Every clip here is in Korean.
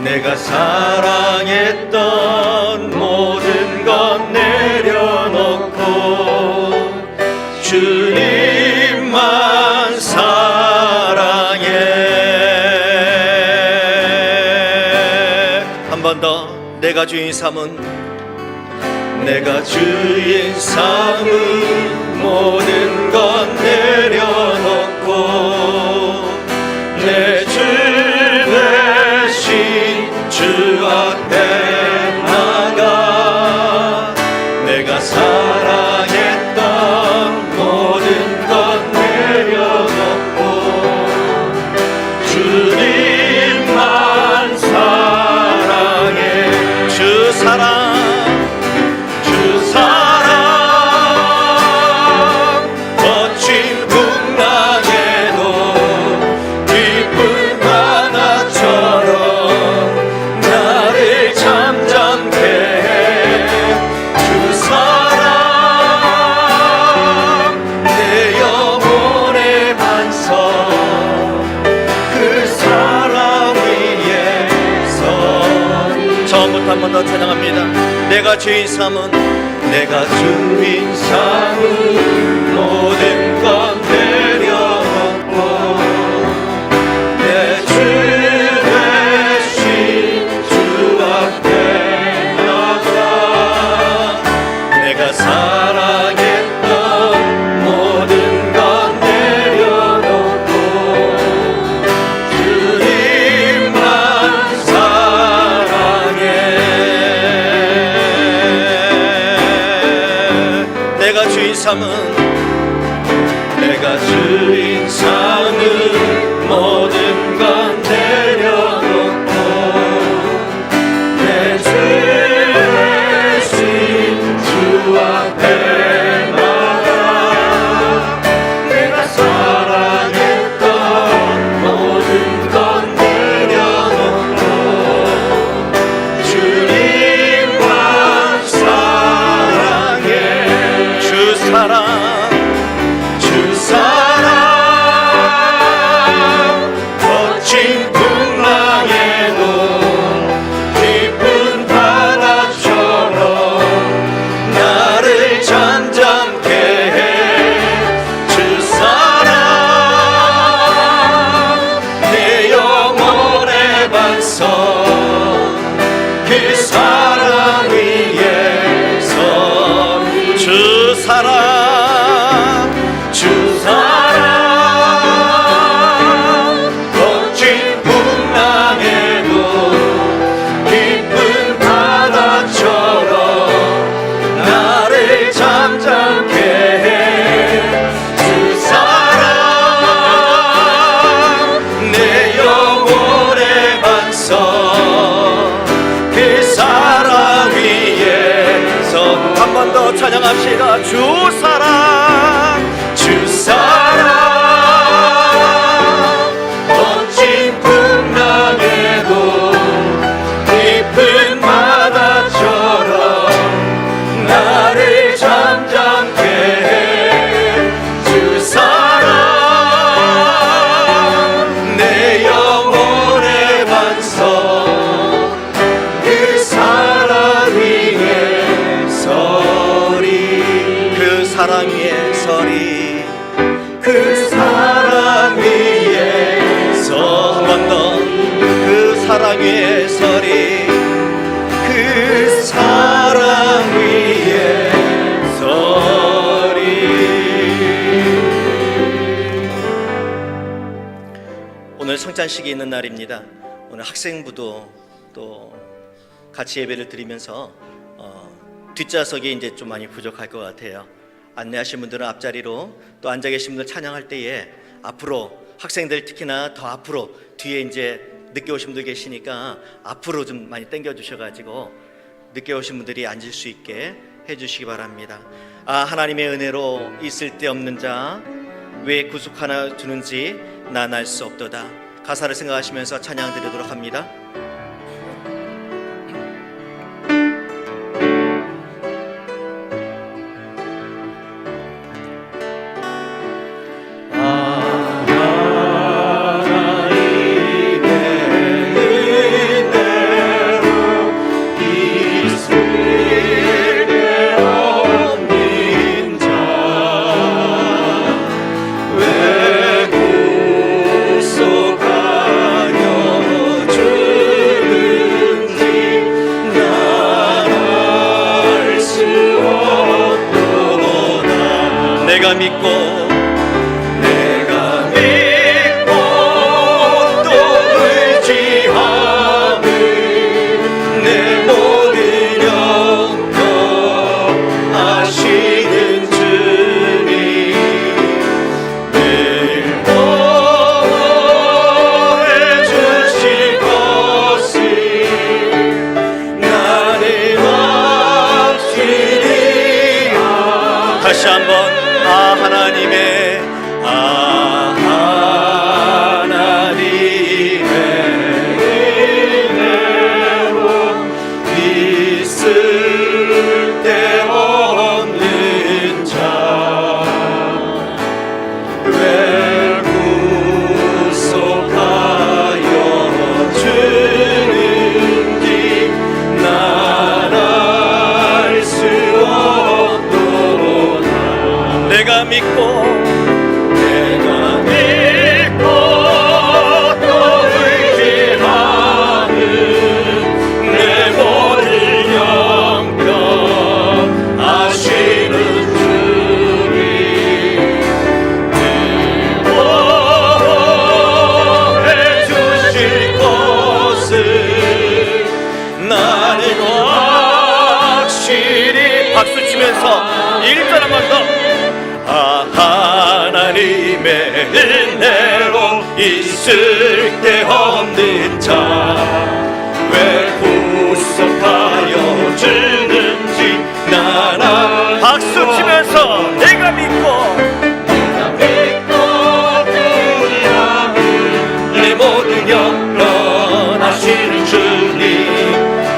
내가 사랑했던 모든 것 내려놓고 주님만 사랑해. 한 번 더. 내가 주인 삼은, 내가 주인 삼은 모든 것 내려놓고 내 주 대신 주 앞에 나가 내가 사랑했던 모든 것 내려놓고 주님만 사랑해. 주 사랑, 주 사랑, 거친 풍랑에도 깊은 바다처럼 나를 잠잠케 해. 주 사랑, 내 영혼의 반석, 그 사랑 위에서. 처음부터 한 번 더 찬양합니다. 내가 주인 삼은, 내가 주인 삼은 모든 것 내려놓고 내 주 대신 주 앞에 나가 내가 사랑했던 모든 것 내려놓고 주님만 사랑해. 내가 주인 삼은, 내가 주인 삼은 모든 것 내려놓고 내 주 대신 주 앞에 나가 내가 사랑했던 모든 것 내려놓고 주님만 사랑해. 주 사랑, 주 사랑, 거친 풍랑에도 깊은 바다처럼 나를 잠잠케 해. 주 사랑, 내 영혼의 반석, 그 사랑 위에서. 주 사랑, 주 사랑, 거친 풍랑에도 깊은 바다처럼 나를 잠잠케 해. 주 사랑, 내 영혼의 반석, 그 사랑 위에서. 한 번 더 찬양합시다. 주 사랑, 주 사랑, 거친 풍랑에도 깊은 바다처럼 나를 잠잠케 해. 주 사랑, 내 영혼의 반석, 그 사랑 위에 서리. 그 사랑 위에 서리. 그 사랑 위에서. 한 번 더. 그 사랑 위에 서리. 그 사랑 위에 서리. 오늘 성찬식이 있는 날입니다. 오늘 학생부도 또 같이 예배를 드리면서 뒷좌석이 이제 좀 많이 부족할 것 같아요. 안내하신 분들은 앞자리로, 또 앉아 계신 분들 찬양할 때에 앞으로, 학생들 특히나 더 앞으로, 뒤에 이제 늦게 오신 분들 계시니까 앞으로 좀 많이 당겨 주셔가지고 늦게 오신 분들이 앉을 수 있게 해주시기 바랍니다. 하나님의 은혜로 있을 데 없는 자 왜 구속 하나 주는지 난 알 수 없도다. 가사를 생각하시면서 찬양 드리도록 합니다. 하나님의 은혜 내가 믿고 또 의지함을 내 모든 영역하시는 주님 늘 보호해 주실 것을 나는 확실히 다시 한번 하나님의 은혜로 있을 데 없는 자 왜 구속하여 주는지 난 알 수 없도다 내가 믿고 또 의지하는 내 모든 영역 하시는 주님 보호해 주실 것을 나는 확실히 박수 치면서 1절 한 번 더 하나님의 은혜로 있을 데 없는 자 왜 구속하여 주는지 나나 박수 치면서 내가 믿고 내 모든 영원하시는 주님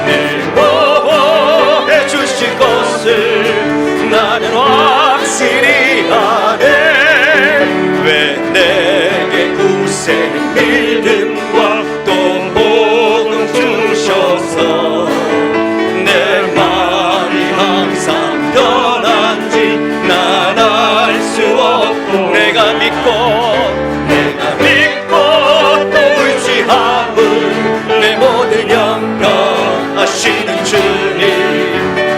늘 보호해 주실 것을 나는 확실히 아네 왜 내게 구세 믿음과 또 복음 주셔서 내 말이 항상 변한지 난 알 수 없고 내가 믿고 또 의지함을 내 모든 영역 하시는 주님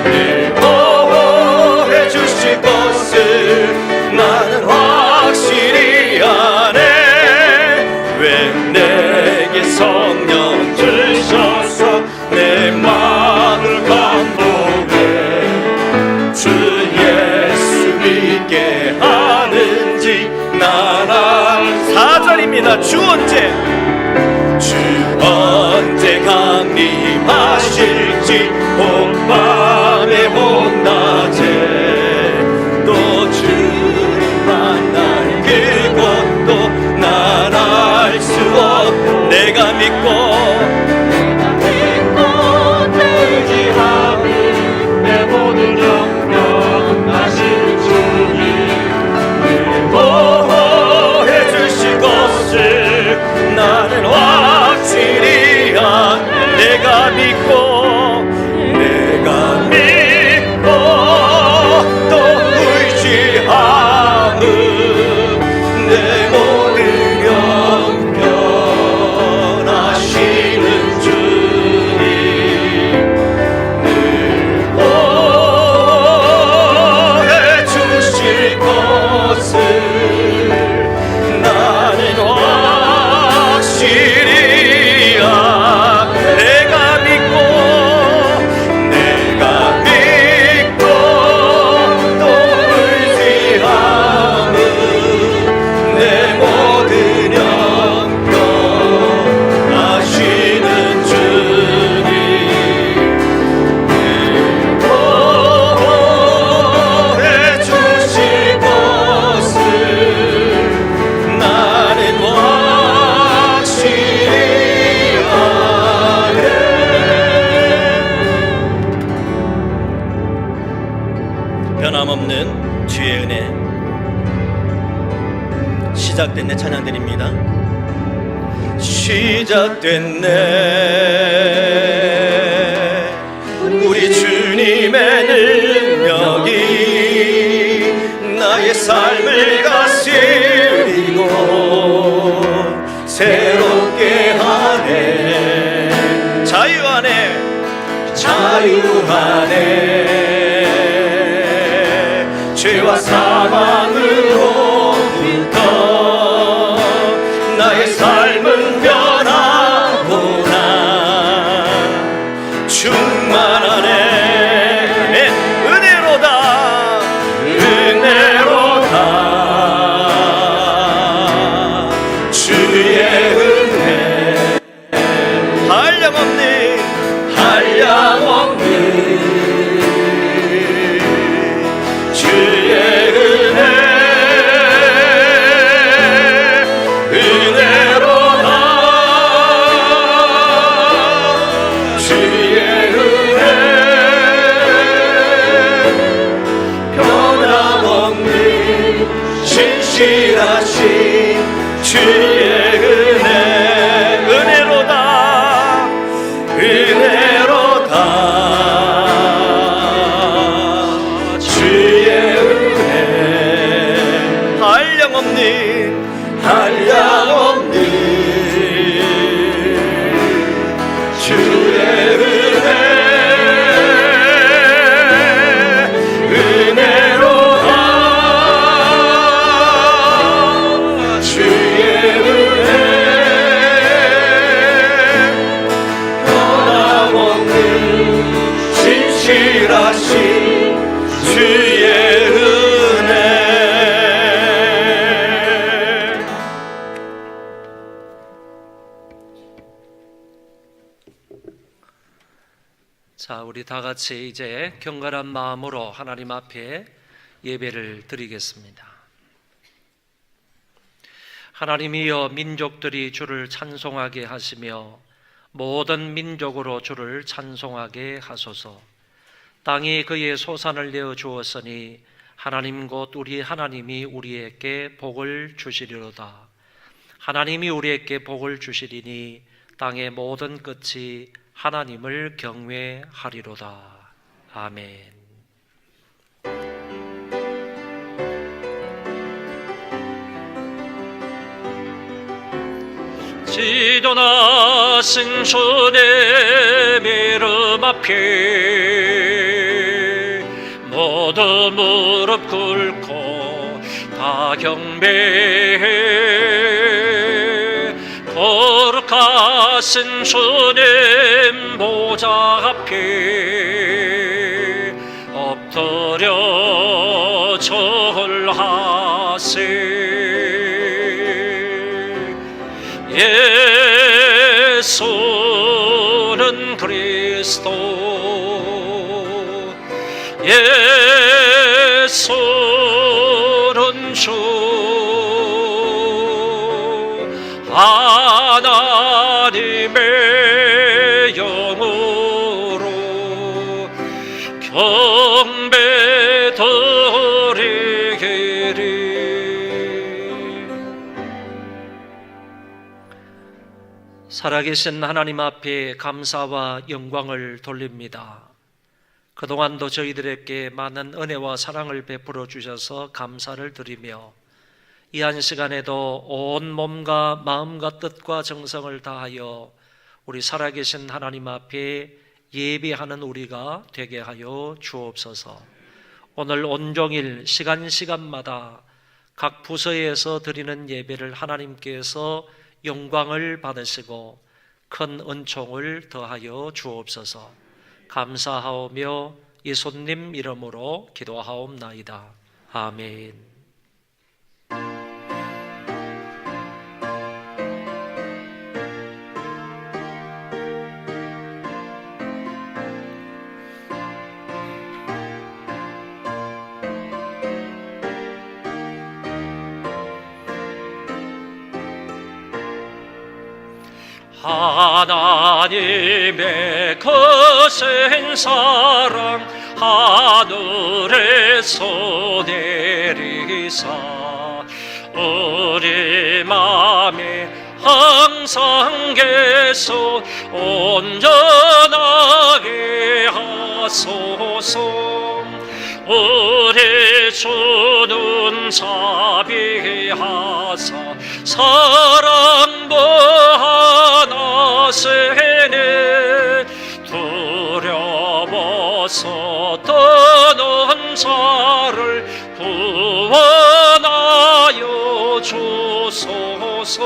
늘 보호해 주실 것을 나는 확실히 아네 왜 내게 성령 주셔서 내 마음을 감동해 주 예수 믿게 하는지 난 알 4절입니다 주 언제 강림하실지 봄밤에 봄낮에 또 주님 만날 그것도 난 알 수 없고 내가 믿고 또 의지함을 내 모든 영역 하시는 주님 늘 보호해 주실 것을 나는 확실히 내가 믿고 또 의지함을 내 모든 영역 하시는 주님 늘 보호해 주실 것을 나는 확실히 내가 믿고 또 의지함을 내 모든 영역 하시는 주님 늘 보호해 주실 것을 나는 확실히 변함없는 주의 은혜 시작됐네 찬양드립니다 시작됐네 우리 주님의 능력이 나의 삶을 다스리고 새롭게 하네 자유 안에 죄와 사망으로부터 나의 삶은 변하구나. 충만하네. 은혜로다. 은혜로다. 주의 은혜 한량없는 주의 은혜 은혜로다. 주의 은혜 변함없는 신실하신 주의 은혜 은혜로다. 은혜로다. 주의 은혜 한량없는 주의 은혜 은혜로다. 주의 은혜 변함없는 신실하신 주의 은혜. 자, 우리 다 같이 이제 경건한 마음으로 하나님 앞에 예배를 드리겠습니다. 하나님이여, 민족들이 주를 찬송하게 하시며 모든 민족으로 주를 찬송하게 하소서. 땅이 그의 소산을 내어 주었으니 하나님 곧 우리 하나님이 우리에게 복을 주시리로다. 하나님이 우리에게 복을 주시리니 땅의 모든 끝이 하나님을 경외하리로다. 아멘. 지도나신 주의 이름 앞에 모두 무릎 꿇고 다 경배해. 거룩하신 주님 보좌 앞에 엎드려 절하세. 예수는 그리스도, 예수는 주, 하나님의 영으로 경배드리기를. 살아계신 하나님 앞에 감사와 영광을 돌립니다. 그동안도 저희들에게 많은 은혜와 사랑을 베풀어 주셔서 감사를 드리며, 이 한 시간에도 온 몸과 마음과 뜻과 정성을 다하여 우리 살아계신 하나님 앞에 예배하는 우리가 되게 하여 주옵소서. 오늘 온종일 시간마다 각 부서에서 드리는 예배를 하나님께서 영광을 받으시고 큰 은총을 더하여 주옵소서. 감사하오며 예수님 이름으로 기도하옵나이다. 아멘. 하나님의 거센 사랑 하늘에서 내리사 우리 맘에 항상 계속 온전하게 하소서. 우리 주는 자비하사 사랑 보하나세네. 두려워서 떠난 자를 구원하여 주소서.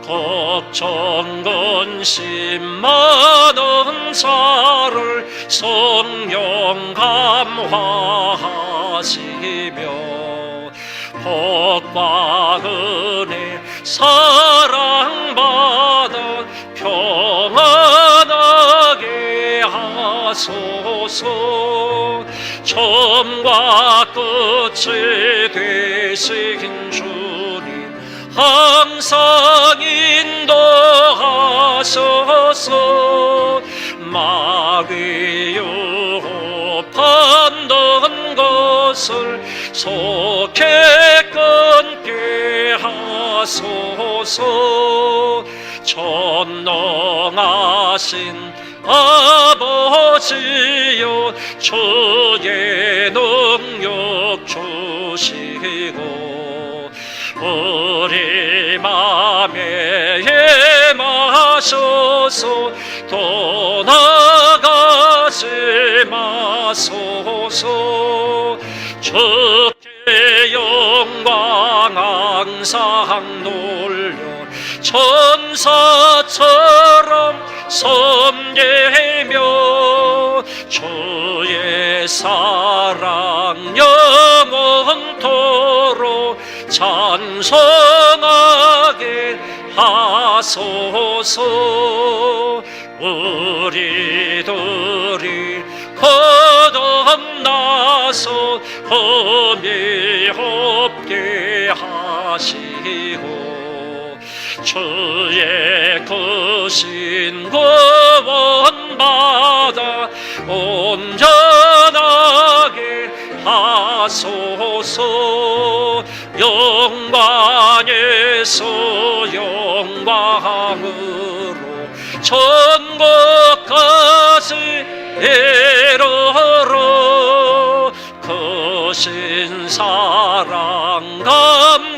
걱정 근심 많은 자를 성령 감화하시며 복과 은혜 사랑받아 평안하게 하소서. 처음과 끝이 되신 주님 항상 인도하소서. 마귀 유혹하는 것을 속히 끊게 하소서. 전능하신 아버지여 주의 능력 주시고 우리 맘에 임하셔서 떠나가지 마소서. 주의 영광 항상 돌려 천사처럼 섬기며 주의 사랑 영원토록 찬송하게 하소서. 우리들이 거듭나서 흠이 없게 하시고 주의 크신 구원받아 온전하게 하소서. 영광에서 영광으로 천국까지 이르러 크신 사랑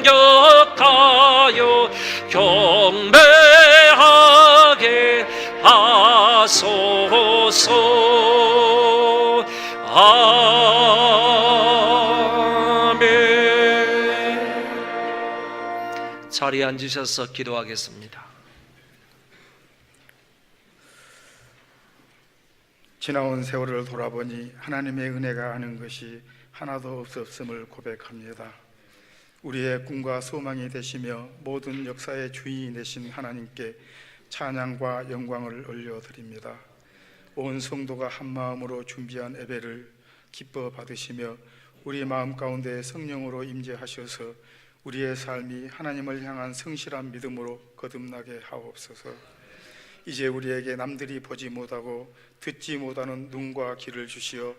감격하여 경배하게 하소서. 아멘. 자리에 앉으셔서 기도하겠습니다. 지나온 세월을 돌아보니 하나님의 은혜가 아는 것이 하나도 없었음을 고백합니다. 우리의 꿈과 소망이 되시며 모든 역사의 주인이 되신 하나님께 찬양과 영광을 올려드립니다. 온 성도가 한마음으로 준비한 예배를 기뻐 받으시며 우리 마음 가운데 성령으로 임재하셔서 우리의 삶이 하나님을 향한 성실한 믿음으로 거듭나게 하옵소서. 이제 우리에게 남들이 보지 못하고 듣지 못하는 눈과 귀를 주시어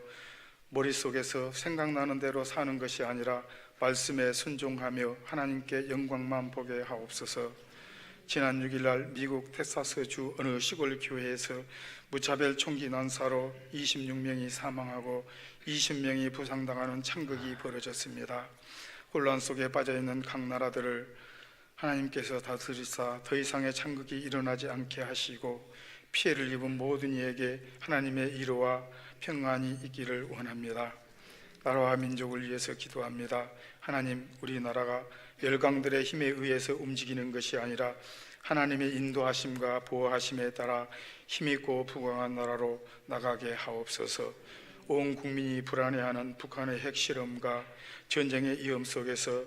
머릿속에서 생각나는 대로 사는 것이 아니라 말씀에 순종하며 하나님께 영광만 보게 하옵소서. 지난 6일날 미국 텍사스 주 어느 시골 교회에서 무차별 총기 난사로 26명이 사망하고 20명이 부상당하는 참극이 벌어졌습니다. 혼란 속에 빠져있는 각 나라들을 하나님께서 다스리사 더 이상의 참극이 일어나지 않게 하시고 피해를 입은 모든 이에게 하나님의 위로와 평안이 있기를 원합니다. 나라와 민족을 위해서 기도합니다. 하나님, 우리나라가 열강들의 힘에 의해서 움직이는 것이 아니라 하나님의 인도하심과 보호하심에 따라 힘있고 부강한 나라로 나가게 하옵소서. 온 국민이 불안해하는 북한의 핵실험과 전쟁의 위험 속에서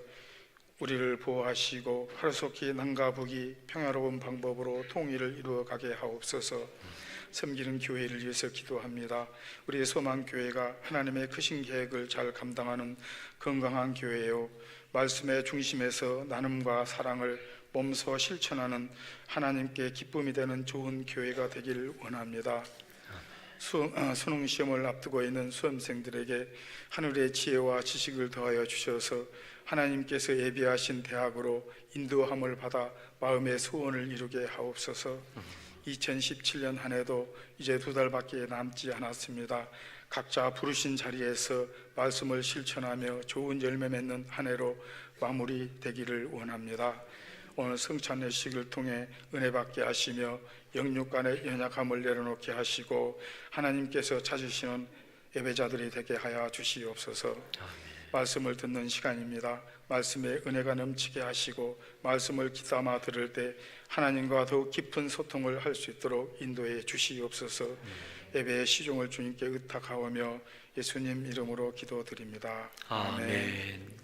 우리를 보호하시고 하루속히 남과 북이 평화로운 방법으로 통일을 이루어가게 하옵소서. 섬기는 교회를 위해서 기도합니다. 우리의 소망교회가 하나님의 크신 계획을 잘 감당하는 건강한 교회요, 말씀의 중심에서 나눔과 사랑을 몸소 실천하는 하나님께 기쁨이 되는 좋은 교회가 되기를 원합니다. 수능 시험을 앞두고 있는 수험생들에게 하늘의 지혜와 지식을 더하여 주셔서 하나님께서 예비하신 대학으로 인도함을 받아 마음의 소원을 이루게 하옵소서. 2017년 한 해도 이제 2달밖에 남지 않았습니다. 각자 부르신 자리에서 말씀을 실천하며 좋은 열매 맺는 한 해로 마무리되기를 원합니다. 오늘 성찬례식을 통해 은혜 받게 하시며 영육간의 연약함을 내려놓게 하시고 하나님께서 찾으시는 예배자들이 되게 하여 주시옵소서. 말씀을 듣는 시간입니다. 말씀의 은혜가 넘치게 하시고 말씀을 귀담아 들을 때 하나님과 더욱 깊은 소통을 할 수 있도록 인도해 주시옵소서. 예배의 시종을 주님께 의탁하오며 예수님 이름으로 기도드립니다. 아멘.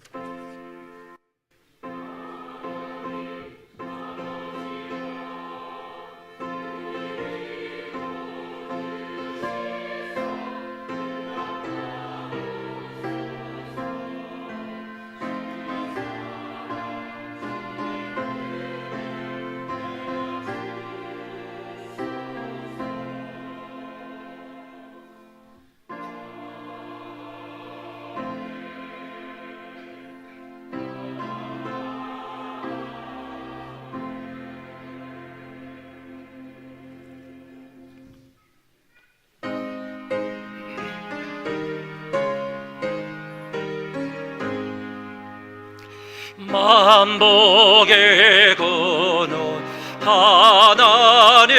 만복의 근원 하나님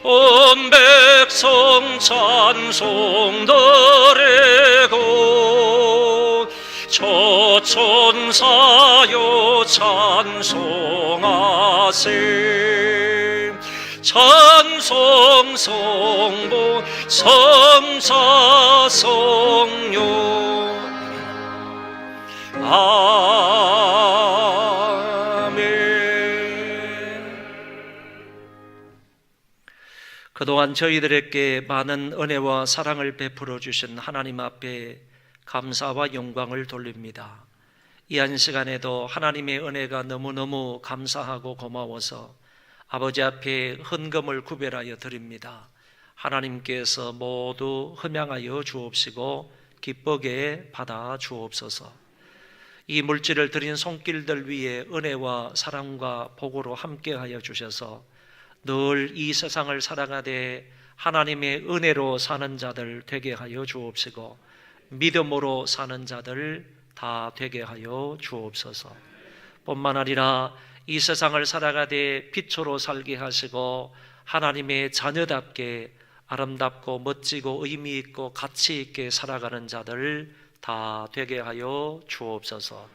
온 백성 찬송 드리고 저천사여 찬송하세 찬송 성보 성사 성령 아멘. 그동안 저희들에게 많은 은혜와 사랑을 베풀어 주신 하나님 앞에 감사와 영광을 돌립니다. 이 한 시간에도 하나님의 은혜가 너무너무 감사하고 고마워서 아버지 앞에 헌금을 구별하여 드립니다. 하나님께서 모두 흠양하여 주옵시고 기쁘게 받아 주옵소서. 이 물질을 드린 손길들 위에 은혜와 사랑과 복으로 함께하여 주셔서 늘 이 세상을 살아가되 하나님의 은혜로 사는 자들 되게 하여 주옵시고 믿음으로 사는 자들 다 되게 하여 주옵소서. 뿐만 아니라 이 세상을 살아가되 빛으로 살게 하시고 하나님의 자녀답게 아름답고 멋지고 의미 있고 가치 있게 살아가는 자들 다 되게 하여 주옵소서.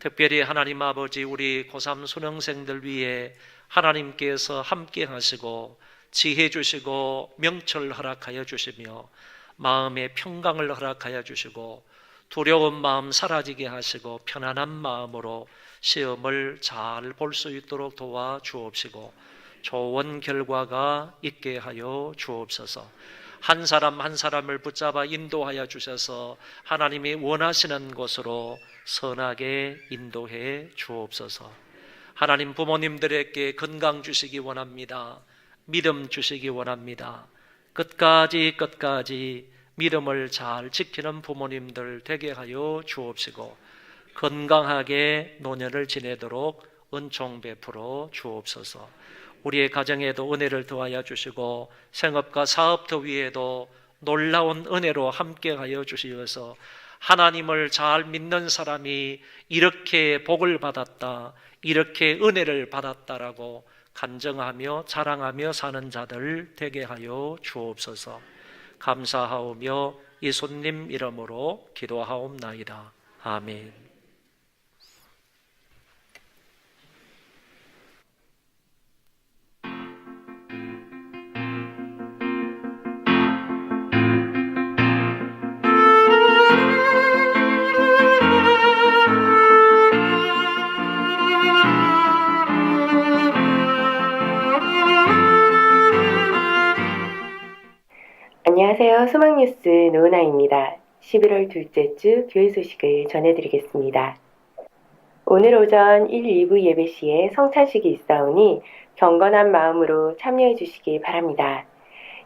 특별히 하나님 아버지 우리 고3 수능생들 위해 하나님께서 함께 하시고 지혜 주시고 명철 허락하여 주시며 마음의 평강을 허락하여 주시고 두려운 마음 사라지게 하시고 편안한 마음으로 시험을 잘 볼 수 있도록 도와 주옵시고 좋은 결과가 있게 하여 주옵소서. 한 사람 한 사람을 붙잡아 인도하여 주셔서 하나님이 원하시는 곳으로 선하게 인도해 주옵소서. 하나님 부모님들에게 건강 주시기 원합니다. 믿음 주시기 원합니다. 끝까지 믿음을 잘 지키는 부모님들 되게 하여 주옵시고 건강하게 노년을 지내도록 은총 베풀어 주옵소서. 우리의 가정에도 은혜를 더하여 주시고 생업과 사업터 위에도 놀라운 은혜로 함께하여 주시어서 하나님을 잘 믿는 사람이 이렇게 복을 받았다, 이렇게 은혜를 받았다라고 간증하며 자랑하며 사는 자들 되게 하여 주옵소서. 감사하오며 예수님 이름으로 기도하옵나이다. 아멘. 안녕하세요. 소망뉴스 노은아입니다. 11월 둘째 주 교회 소식을 전해드리겠습니다. 오늘 오전 1, 2부 예배 시에 성찬식이 있사오니 경건한 마음으로 참여해 주시기 바랍니다.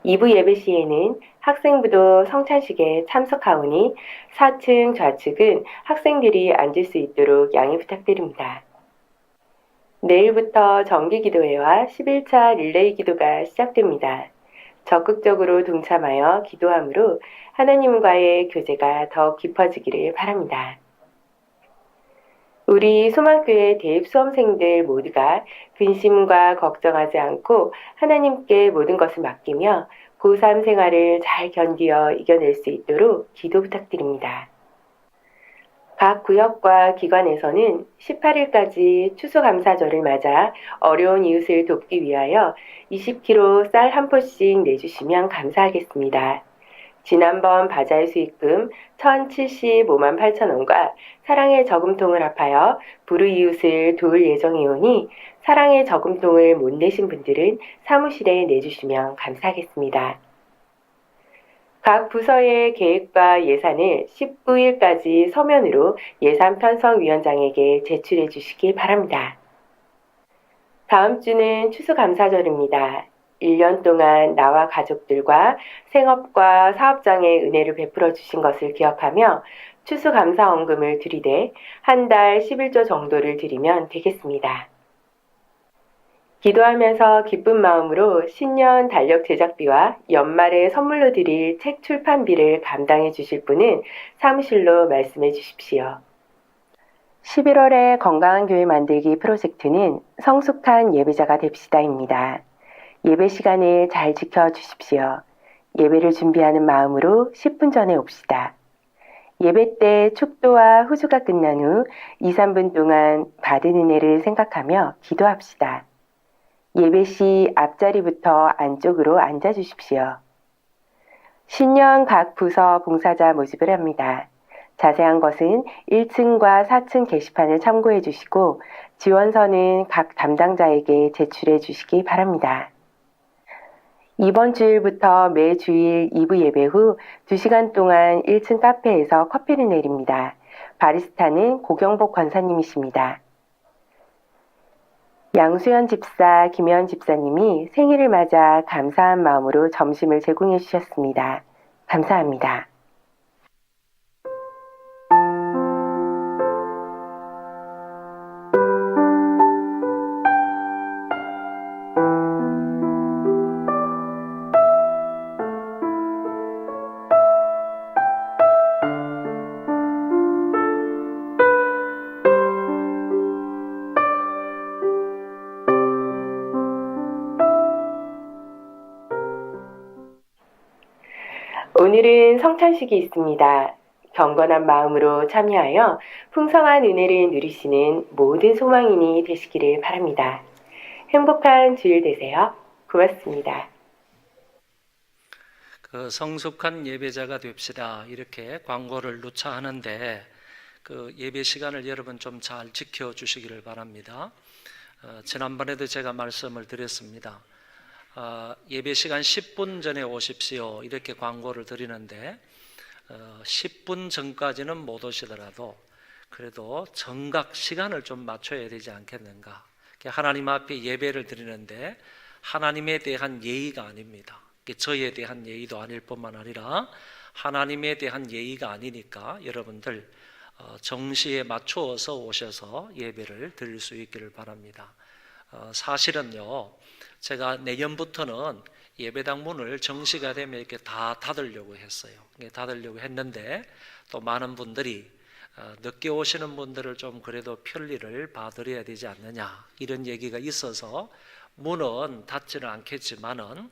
2부 예배 시에는 학생부도 성찬식에 참석하오니 4층 좌측은 학생들이 앉을 수 있도록 양해 부탁드립니다. 내일부터 정기기도회와 11차 릴레이 기도가 시작됩니다. 적극적으로 동참하여 기도함으로 하나님과의 교제가 더 깊어지기를 바랍니다. 우리 소망교회 대입 수험생들 모두가 근심과 걱정하지 않고 하나님께 모든 것을 맡기며 고3 생활을 잘 견디어 이겨낼 수 있도록 기도 부탁드립니다. 각 구역과 기관에서는 18일까지 추수감사절을 맞아 어려운 이웃을 돕기 위하여 20kg 쌀 한 포씩 내주시면 감사하겠습니다. 지난번 바자회 수익금 1,075만 8천 원과 사랑의 저금통을 합하여 불우이웃을 도울 예정이오니 사랑의 저금통을 못 내신 분들은 사무실에 내주시면 감사하겠습니다. 각 부서의 계획과 예산을 19일까지 서면으로 예산편성위원장에게 제출해 주시기 바랍니다. 다음 주는 추수감사절입니다. 1년 동안 나와 가족들과 생업과 사업장에 은혜를 베풀어 주신 것을 기억하며 추수감사원금을 들이대 한 달 11조 정도를 드리면 되겠습니다. 기도하면서 기쁜 마음으로 신년 달력 제작비와 연말에 선물로 드릴 책 출판비를 감당해 주실 분은 사무실로 말씀해 주십시오. 11월에 건강한 교회 만들기 프로젝트는 성숙한 예배자가 됩시다입니다. 예배 시간을 잘 지켜주십시오. 예배를 준비하는 마음으로 10분 전에 옵시다. 예배 때 축도와 후주가 끝난 후 2, 3분 동안 받은 은혜를 생각하며 기도합시다. 예배 시 앞자리부터 안쪽으로 앉아주십시오. 신년 각 부서 봉사자 모집을 합니다. 자세한 것은 1층과 4층 게시판을 참고해 주시고 지원서는 각 담당자에게 제출해 주시기 바랍니다. 이번 주일부터 매 주일 2부 예배 후 2시간 동안 1층 카페에서 커피를 내립니다. 바리스타는 고경복 권사님이십니다. 양수연 집사, 김혜연 집사님이 생일을 맞아 감사한 마음으로 점심을 제공해 주셨습니다. 감사합니다. 오늘은 성찬식이 있습니다. 경건한 마음으로 참여하여 풍성한 은혜를 누리시는 모든 소망인이 되시기를 바랍니다. 행복한 주일 되세요. 고맙습니다. 그 성숙한 예배자가 됩시다. 이렇게 광고를 누차 하는데 그 예배 시간을 여러분 좀 잘 지켜주시기를 바랍니다. 지난번에도 제가 말씀을 드렸습니다. 예배 시간 10분 전에 오십시오. 이렇게 광고를 드리는데 10분 전까지는 못 오시더라도 그래도 정각 시간을 좀 맞춰야 되지 않겠는가. 하나님 앞에 예배를 드리는데 하나님에 대한 예의가 아닙니다. 저에 대한 예의도 아닐 뿐만 아니라 하나님에 대한 예의가 아니니까 여러분들 정시에 맞추어서 오셔서 예배를 드릴 수 있기를 바랍니다. 사실은요, 제가 내년부터는 예배당 문을 정시가 되면 이렇게 다 닫으려고 했어요. 닫으려고 했는데 또 많은 분들이 늦게 오시는 분들을 좀 그래도 편리를 봐드려야 되지 않느냐 이런 얘기가 있어서 문은 닫지는 않겠지만은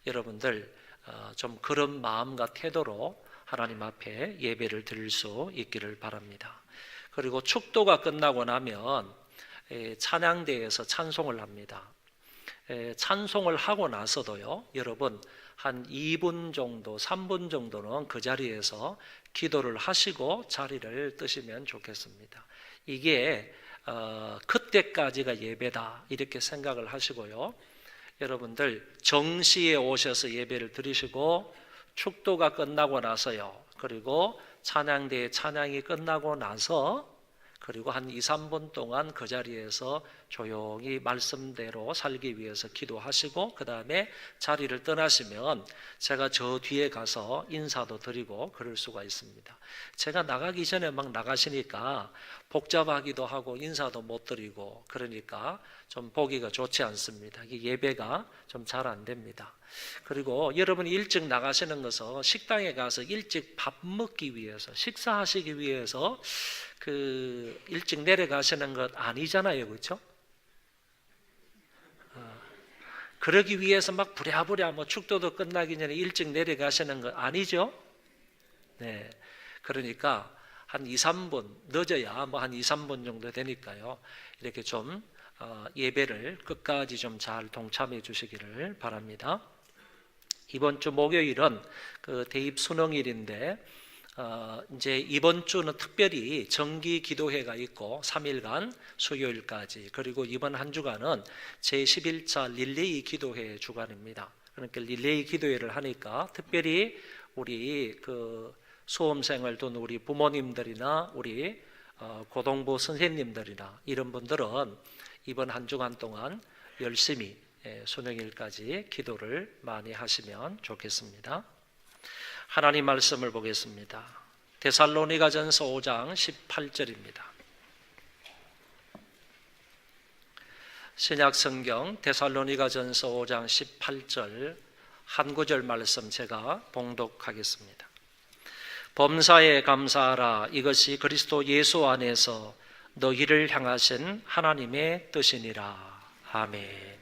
여러분들 좀 그런 마음과 태도로 하나님 앞에 예배를 드릴 수 있기를 바랍니다. 그리고 축도가 끝나고 나면 찬양대에서 찬송을 합니다. 찬송을 하고 나서도요, 여러분 한 2분 정도, 3분 정도는 그 자리에서 기도를 하시고 자리를 뜨시면 좋겠습니다. 이게 그때까지가 예배다 이렇게 생각을 하시고요. 여러분들 정시에 오셔서 예배를 드리시고 축도가 끝나고 나서요. 그리고 찬양대의 찬양이 끝나고 나서 그리고 한 2, 3분 동안 그 자리에서 조용히 말씀대로 살기 위해서 기도하시고 그 다음에 자리를 떠나시면 제가 저 뒤에 가서 인사도 드리고 그럴 수가 있습니다. 제가 나가기 전에 막 나가시니까 복잡하기도 하고 인사도 못 드리고 그러니까 좀 보기가 좋지 않습니다. 예배가 좀 잘 안 됩니다. 그리고 여러분이 일찍 나가시는 것은 식당에 가서 일찍 밥 먹기 위해서 식사하시기 위해서 그 일찍 내려가시는 것 아니잖아요, 그렇죠? 그러기 위해서 막 부랴부랴 뭐 축도도 끝나기 전에 일찍 내려가시는 것 아니죠? 네, 그러니까 한 2, 3분, 늦어야 뭐 한 2, 3분 정도 되니까요. 이렇게 좀 예배를 끝까지 좀 잘 동참해 주시기를 바랍니다. 이번 주 목요일은 그 대입 수능일인데 이제 이번 주는 특별히 정기 기도회가 있고 3일간 수요일까지, 그리고 이번 한 주간은 제11차 릴레이 기도회 주간입니다. 그러니까 릴레이 기도회를 하니까 특별히 우리 그 수험생을 둔 우리 부모님들이나 우리 고등부 선생님들이나 이런 분들은 이번 한 주간 동안 열심히 수능일까지 기도를 많이 하시면 좋겠습니다. 하나님 말씀을 보겠습니다. 데살로니가전서 5장 18절입니다. 신약 성경 데살로니가전서 5장 18절 한 구절 말씀 제가 봉독하겠습니다. 범사에 감사하라. 이것이 그리스도 예수 안에서 너희를 향하신 하나님의 뜻이니라. 아멘.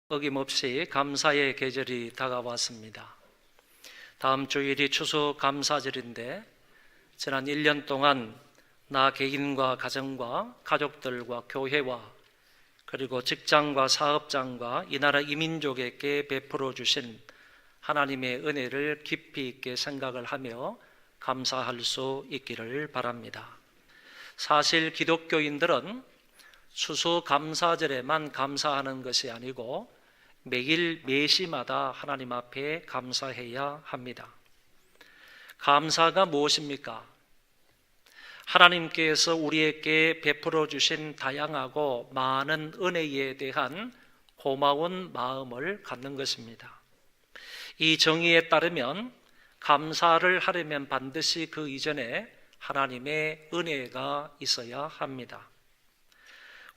어김없이 감사의 계절이 다가왔습니다. 다음 주일이 추수 감사절인데 지난 1년 동안 나 개인과 가정과 가족들과 교회와 그리고 직장과 사업장과 이 나라 이민족에게 베풀어 주신 하나님의 은혜를 깊이 있게 생각을 하며 감사할 수 있기를 바랍니다. 사실 기독교인들은 추수감사절에만 감사하는 것이 아니고 매일 매시마다 하나님 앞에 감사해야 합니다. 감사가 무엇입니까? 하나님께서 우리에게 베풀어 주신 다양하고 많은 은혜에 대한 고마운 마음을 갖는 것입니다. 이 정의에 따르면 감사를 하려면 반드시 그 이전에 하나님의 은혜가 있어야 합니다.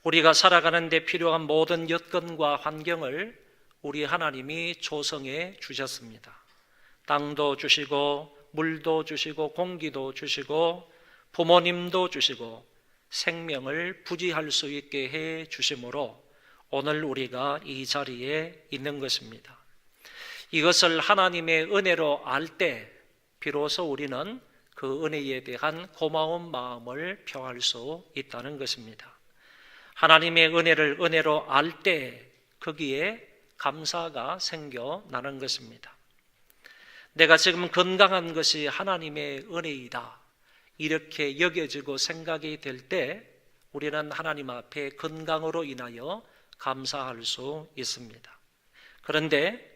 우리가 살아가는 데 필요한 모든 여건과 환경을 우리 하나님이 조성해 주셨습니다. 땅도 주시고 물도 주시고 공기도 주시고 부모님도 주시고 생명을 부지할 수 있게 해 주심으로 오늘 우리가 이 자리에 있는 것입니다. 이것을 하나님의 은혜로 알 때 비로소 우리는 그 은혜에 대한 고마운 마음을 표할 수 있다는 것입니다. 하나님의 은혜를 은혜로 알 때 거기에 감사가 생겨나는 것입니다. 내가 지금 건강한 것이 하나님의 은혜이다, 이렇게 여겨지고 생각이 될 때 우리는 하나님 앞에 건강으로 인하여 감사할 수 있습니다. 그런데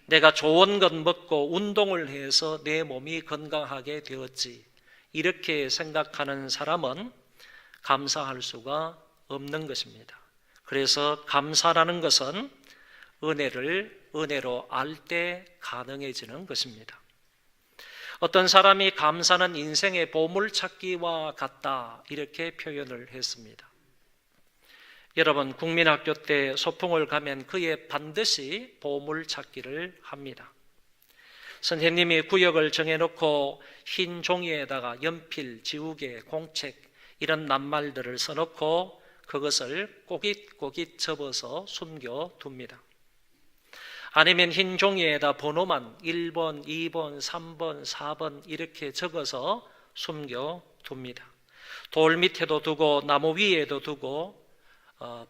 내가 좋은 것 먹고 운동을 해서 내 몸이 건강하게 되었지, 이렇게 생각하는 사람은 감사할 수가 없는 것입니다. 그래서 감사라는 것은 은혜를 은혜로 알 때 가능해지는 것입니다. 어떤 사람이 감사는 인생의 보물찾기와 같다, 이렇게 표현을 했습니다. 여러분, 국민학교 때 소풍을 가면 그에 반드시 보물찾기를 합니다. 선생님이 구역을 정해놓고 흰 종이에다가 연필, 지우개, 공책 이런 낱말들을 써놓고 그것을 꼬깃꼬깃 접어서 숨겨둡니다. 아니면 흰 종이에다 번호만 1번, 2번, 3번, 4번 이렇게 적어서 숨겨둡니다. 돌 밑에도 두고 나무 위에도 두고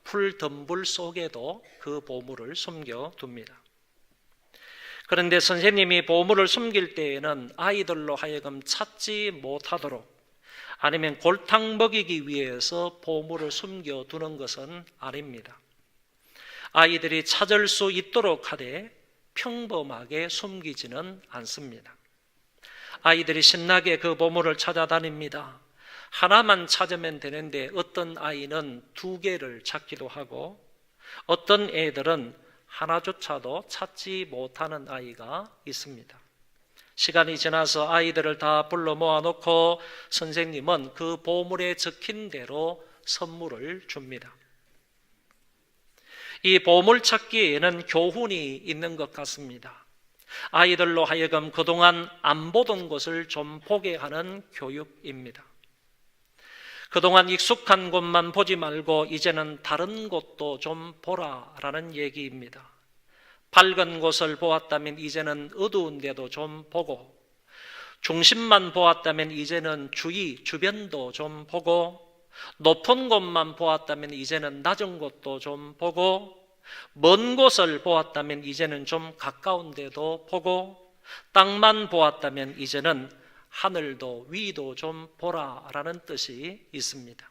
풀 덤불 속에도 그 보물을 숨겨둡니다. 그런데 선생님이 보물을 숨길 때에는 아이들로 하여금 찾지 못하도록, 아니면 골탕 먹이기 위해서 보물을 숨겨두는 것은 아닙니다. 아이들이 찾을 수 있도록 하되 평범하게 숨기지는 않습니다. 아이들이 신나게 그 보물을 찾아다닙니다. 하나만 찾으면 되는데 어떤 아이는 2개를 찾기도 하고 어떤 애들은 하나조차도 찾지 못하는 아이가 있습니다. 시간이 지나서 아이들을 다 불러 모아놓고 선생님은 그 보물에 적힌 대로 선물을 줍니다. 이 보물 찾기에는 교훈이 있는 것 같습니다. 아이들로 하여금 그동안 안 보던 것을 좀 보게 하는 교육입니다. 그동안 익숙한 곳만 보지 말고 이제는 다른 곳도 좀 보라라는 얘기입니다. 밝은 곳을 보았다면 이제는 어두운 데도 좀 보고, 중심만 보았다면 이제는 주변도 좀 보고, 높은 곳만 보았다면 이제는 낮은 곳도 좀 보고, 먼 곳을 보았다면 이제는 좀 가까운 데도 보고, 땅만 보았다면 이제는 하늘도 위도 좀 보라라는 뜻이 있습니다.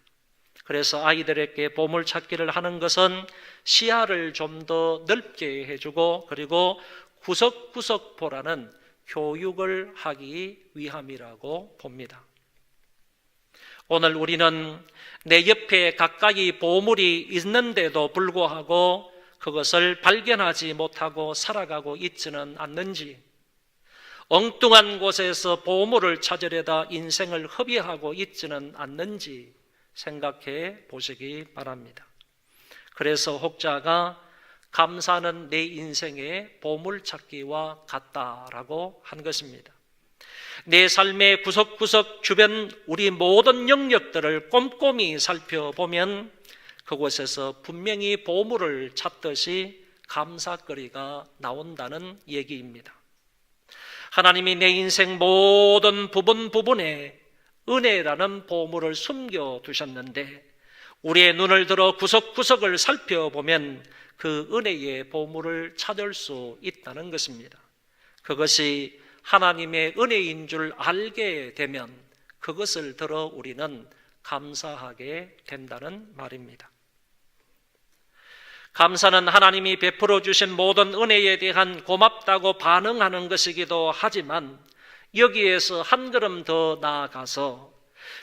그래서 아이들에게 보물찾기를 하는 것은 시야를 좀 더 넓게 해주고, 그리고 구석구석 보라는 교육을 하기 위함이라고 봅니다. 오늘 우리는 내 옆에 가까이 보물이 있는데도 불구하고 그것을 발견하지 못하고 살아가고 있지는 않는지, 엉뚱한 곳에서 보물을 찾으려다 인생을 허비하고 있지는 않는지 생각해 보시기 바랍니다. 그래서 혹자가 감사는 내 인생의 보물찾기와 같다라고 한 것입니다. 내 삶의 구석구석 주변 우리 모든 영역들을 꼼꼼히 살펴보면 그곳에서 분명히 보물을 찾듯이 감사거리가 나온다는 얘기입니다. 하나님이 내 인생 모든 부분에 은혜라는 보물을 숨겨두셨는데 우리의 눈을 들어 구석구석을 살펴보면 그 은혜의 보물을 찾을 수 있다는 것입니다. 그것이 하나님의 은혜인 줄 알게 되면 그것을 들어 우리는 감사하게 된다는 말입니다. 감사는 하나님이 베풀어 주신 모든 은혜에 대한 고맙다고 반응하는 것이기도 하지만 여기에서 한 걸음 더 나아가서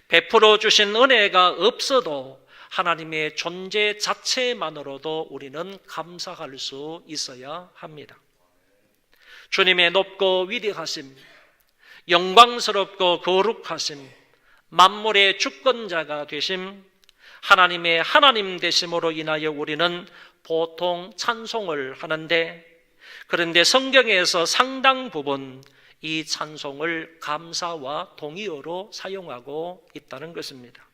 베풀어 주신 은혜가 없어도 하나님의 존재 자체만으로도 우리는 감사할 수 있어야 합니다. 주님의 높고 위대하심, 영광스럽고 거룩하심, 만물의 주권자가 되심, 하나님의 하나님 되심으로 인하여 우리는 보통 찬송을 하는데, 그런데 성경에서 상당 부분 이 찬송을 감사와 동의어로 사용하고 있다는 것입니다.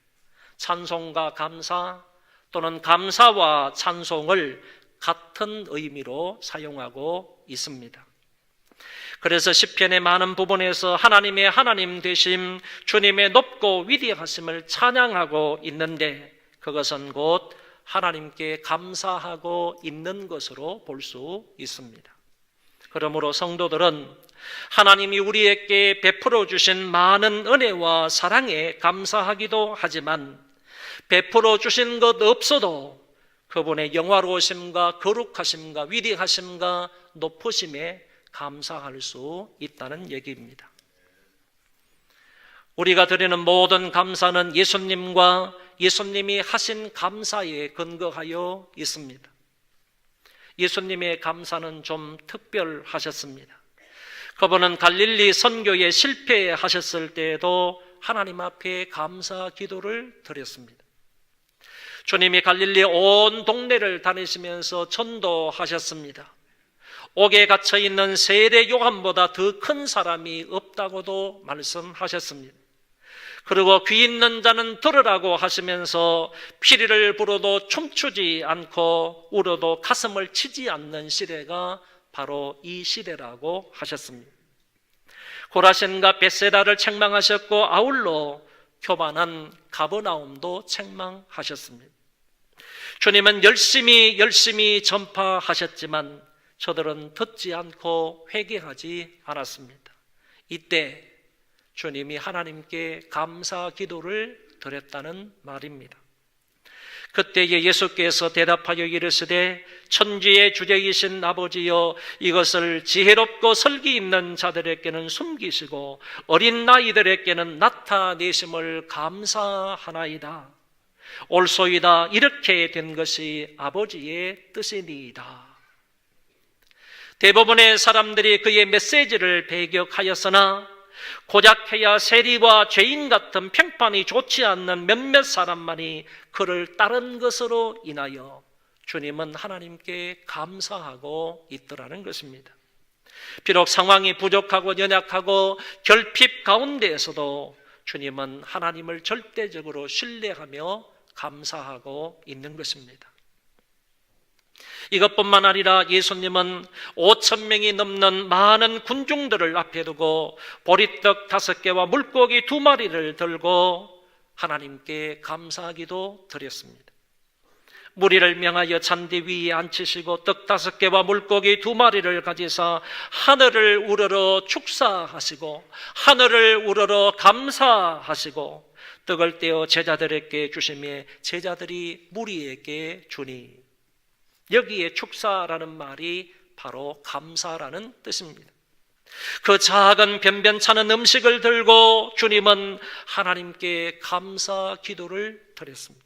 찬송과 감사 또는 감사와 찬송을 같은 의미로 사용하고 있습니다. 그래서 시편의 많은 부분에서 하나님의 하나님 되심, 주님의 높고 위대하심을 찬양하고 있는데 그것은 곧 하나님께 감사하고 있는 것으로 볼 수 있습니다. 그러므로 성도들은 하나님이 우리에게 베풀어 주신 많은 은혜와 사랑에 감사하기도 하지만 베풀어 주신 것 없어도 그분의 영화로우심과 거룩하심과 위대하심과 높으심에 감사할 수 있다는 얘기입니다. 우리가 드리는 모든 감사는 예수님과 예수님이 하신 감사에 근거하여 있습니다. 예수님의 감사는 좀 특별하셨습니다. 그분은 갈릴리 선교에 실패하셨을 때에도 하나님 앞에 감사 기도를 드렸습니다. 주님이 갈릴리 온 동네를 다니시면서 전도하셨습니다. 옥에 갇혀 있는 세례 요한보다 더 큰 사람이 없다고도 말씀하셨습니다. 그리고 귀 있는 자는 들으라고 하시면서 피리를 불어도 춤추지 않고 울어도 가슴을 치지 않는 시대가 바로 이 시대라고 하셨습니다. 고라신과 벳세다를 책망하셨고 아울러 교만한 가버나움도 책망하셨습니다. 주님은 열심히 전파하셨지만 저들은 듣지 않고 회개하지 않았습니다. 이때 주님이 하나님께 감사 기도를 드렸다는 말입니다. 그때에 예수께서 대답하여 이르시되 천지의 주제이신 아버지여, 이것을 지혜롭고 설기 있는 자들에게는 숨기시고 어린 나이들에게는 나타내심을 감사하나이다. 옳소이다. 이렇게 된 것이 아버지의 뜻이니이다. 대부분의 사람들이 그의 메시지를 배격하였으나 고작해야 세리와 죄인 같은 평판이 좋지 않는 몇몇 사람만이 그를 따른 것으로 인하여 주님은 하나님께 감사하고 있더라는 것입니다. 비록 상황이 부족하고 연약하고 결핍 가운데에서도 주님은 하나님을 절대적으로 신뢰하며 감사하고 있는 것입니다. 이것뿐만 아니라 예수님은 5,000명이 넘는 많은 군중들을 앞에 두고 보리떡 5개와 물고기 2마리를 들고 하나님께 감사하기도 드렸습니다. 무리를 명하여 잔디 위에 앉히시고 떡 5개와 물고기 2마리를 가지사 하늘을 우러러 축사하시고 하늘을 우러러 감사하시고 떡을 떼어 제자들에게 주시며 제자들이 무리에게 주니, 여기에 축사라는 말이 바로 감사라는 뜻입니다. 그 작은 변변찮은 음식을 들고 주님은 하나님께 감사 기도를 드렸습니다.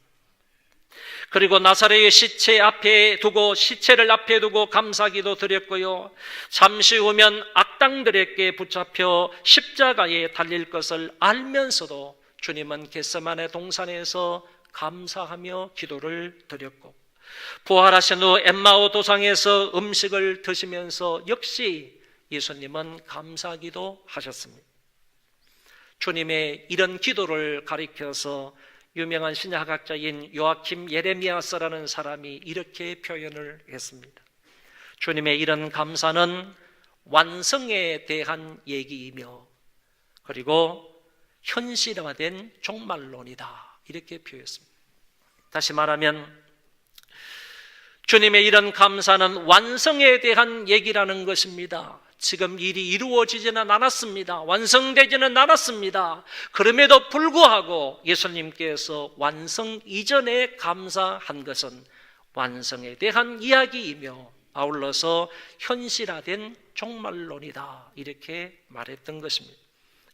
그리고 나사렛의 시체를 앞에 두고 감사 기도 드렸고요. 잠시 후면 악당들에게 붙잡혀 십자가에 달릴 것을 알면서도 주님은 겟세마네 동산에서 감사하며 기도를 드렸고, 부활하신 후 엠마오 도상에서 음식을 드시면서 역시 예수님은 감사기도 하셨습니다. 주님의 이런 기도를 가리켜서 유명한 신약학자인 요아킴 예레미야스라는 사람이 이렇게 표현을 했습니다. 주님의 이런 감사는 완성에 대한 얘기이며 그리고 현실화된 종말론이다, 이렇게 표현했습니다. 다시 말하면 주님의 이런 감사는 완성에 대한 얘기라는 것입니다. 지금 일이 이루어지지는 않았습니다. 완성되지는 않았습니다. 그럼에도 불구하고 예수님께서 완성 이전에 감사한 것은 완성에 대한 이야기이며 아울러서 현실화된 종말론이다, 이렇게 말했던 것입니다.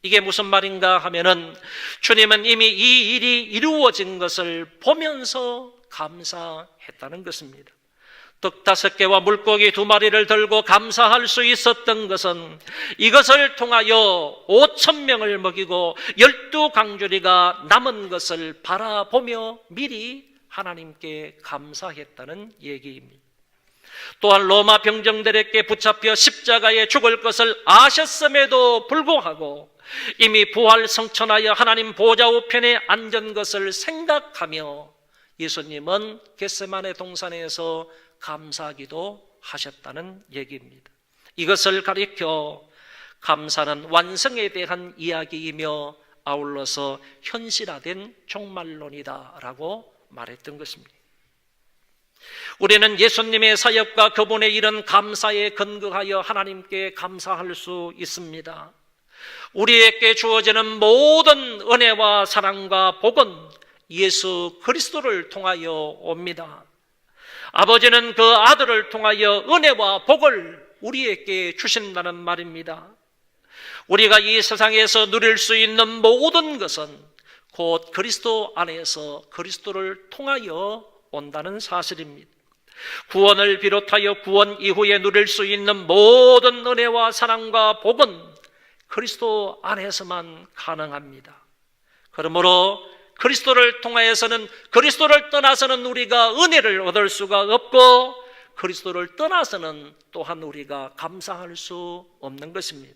이게 무슨 말인가 하면은 주님은 이미 이 일이 이루어진 것을 보면서 감사했다는 것입니다. 떡 5개와 물고기 2마리를 들고 감사할 수 있었던 것은 이것을 통하여 5,000명을 먹이고 12강주리가 남은 것을 바라보며 미리 하나님께 감사했다는 얘기입니다. 또한 로마 병정들에게 붙잡혀 십자가에 죽을 것을 아셨음에도 불구하고 이미 부활 성천하여 하나님 보좌 우편에 앉은 것을 생각하며 예수님은 겟세마네 동산에서 감사기도 하셨다는 얘기입니다. 이것을 가리켜 감사는 완성에 대한 이야기이며 아울러서 현실화된 종말론이다라고 말했던 것입니다. 우리는 예수님의 사역과 그분의 일은 감사에 근거하여 하나님께 감사할 수 있습니다. 우리에게 주어지는 모든 은혜와 사랑과 복은 예수 그리스도를 통하여 옵니다. 아버지는 그 아들을 통하여 은혜와 복을 우리에게 주신다는 말입니다. 우리가 이 세상에서 누릴 수 있는 모든 것은 곧 그리스도 안에서 그리스도를 통하여 온다는 사실입니다. 구원을 비롯하여 구원 이후에 누릴 수 있는 모든 은혜와 사랑과 복은 그리스도 안에서만 가능합니다. 그러므로 그리스도를 통하여서는, 그리스도를 떠나서는 우리가 은혜를 얻을 수가 없고 그리스도를 떠나서는 또한 우리가 감사할 수 없는 것입니다.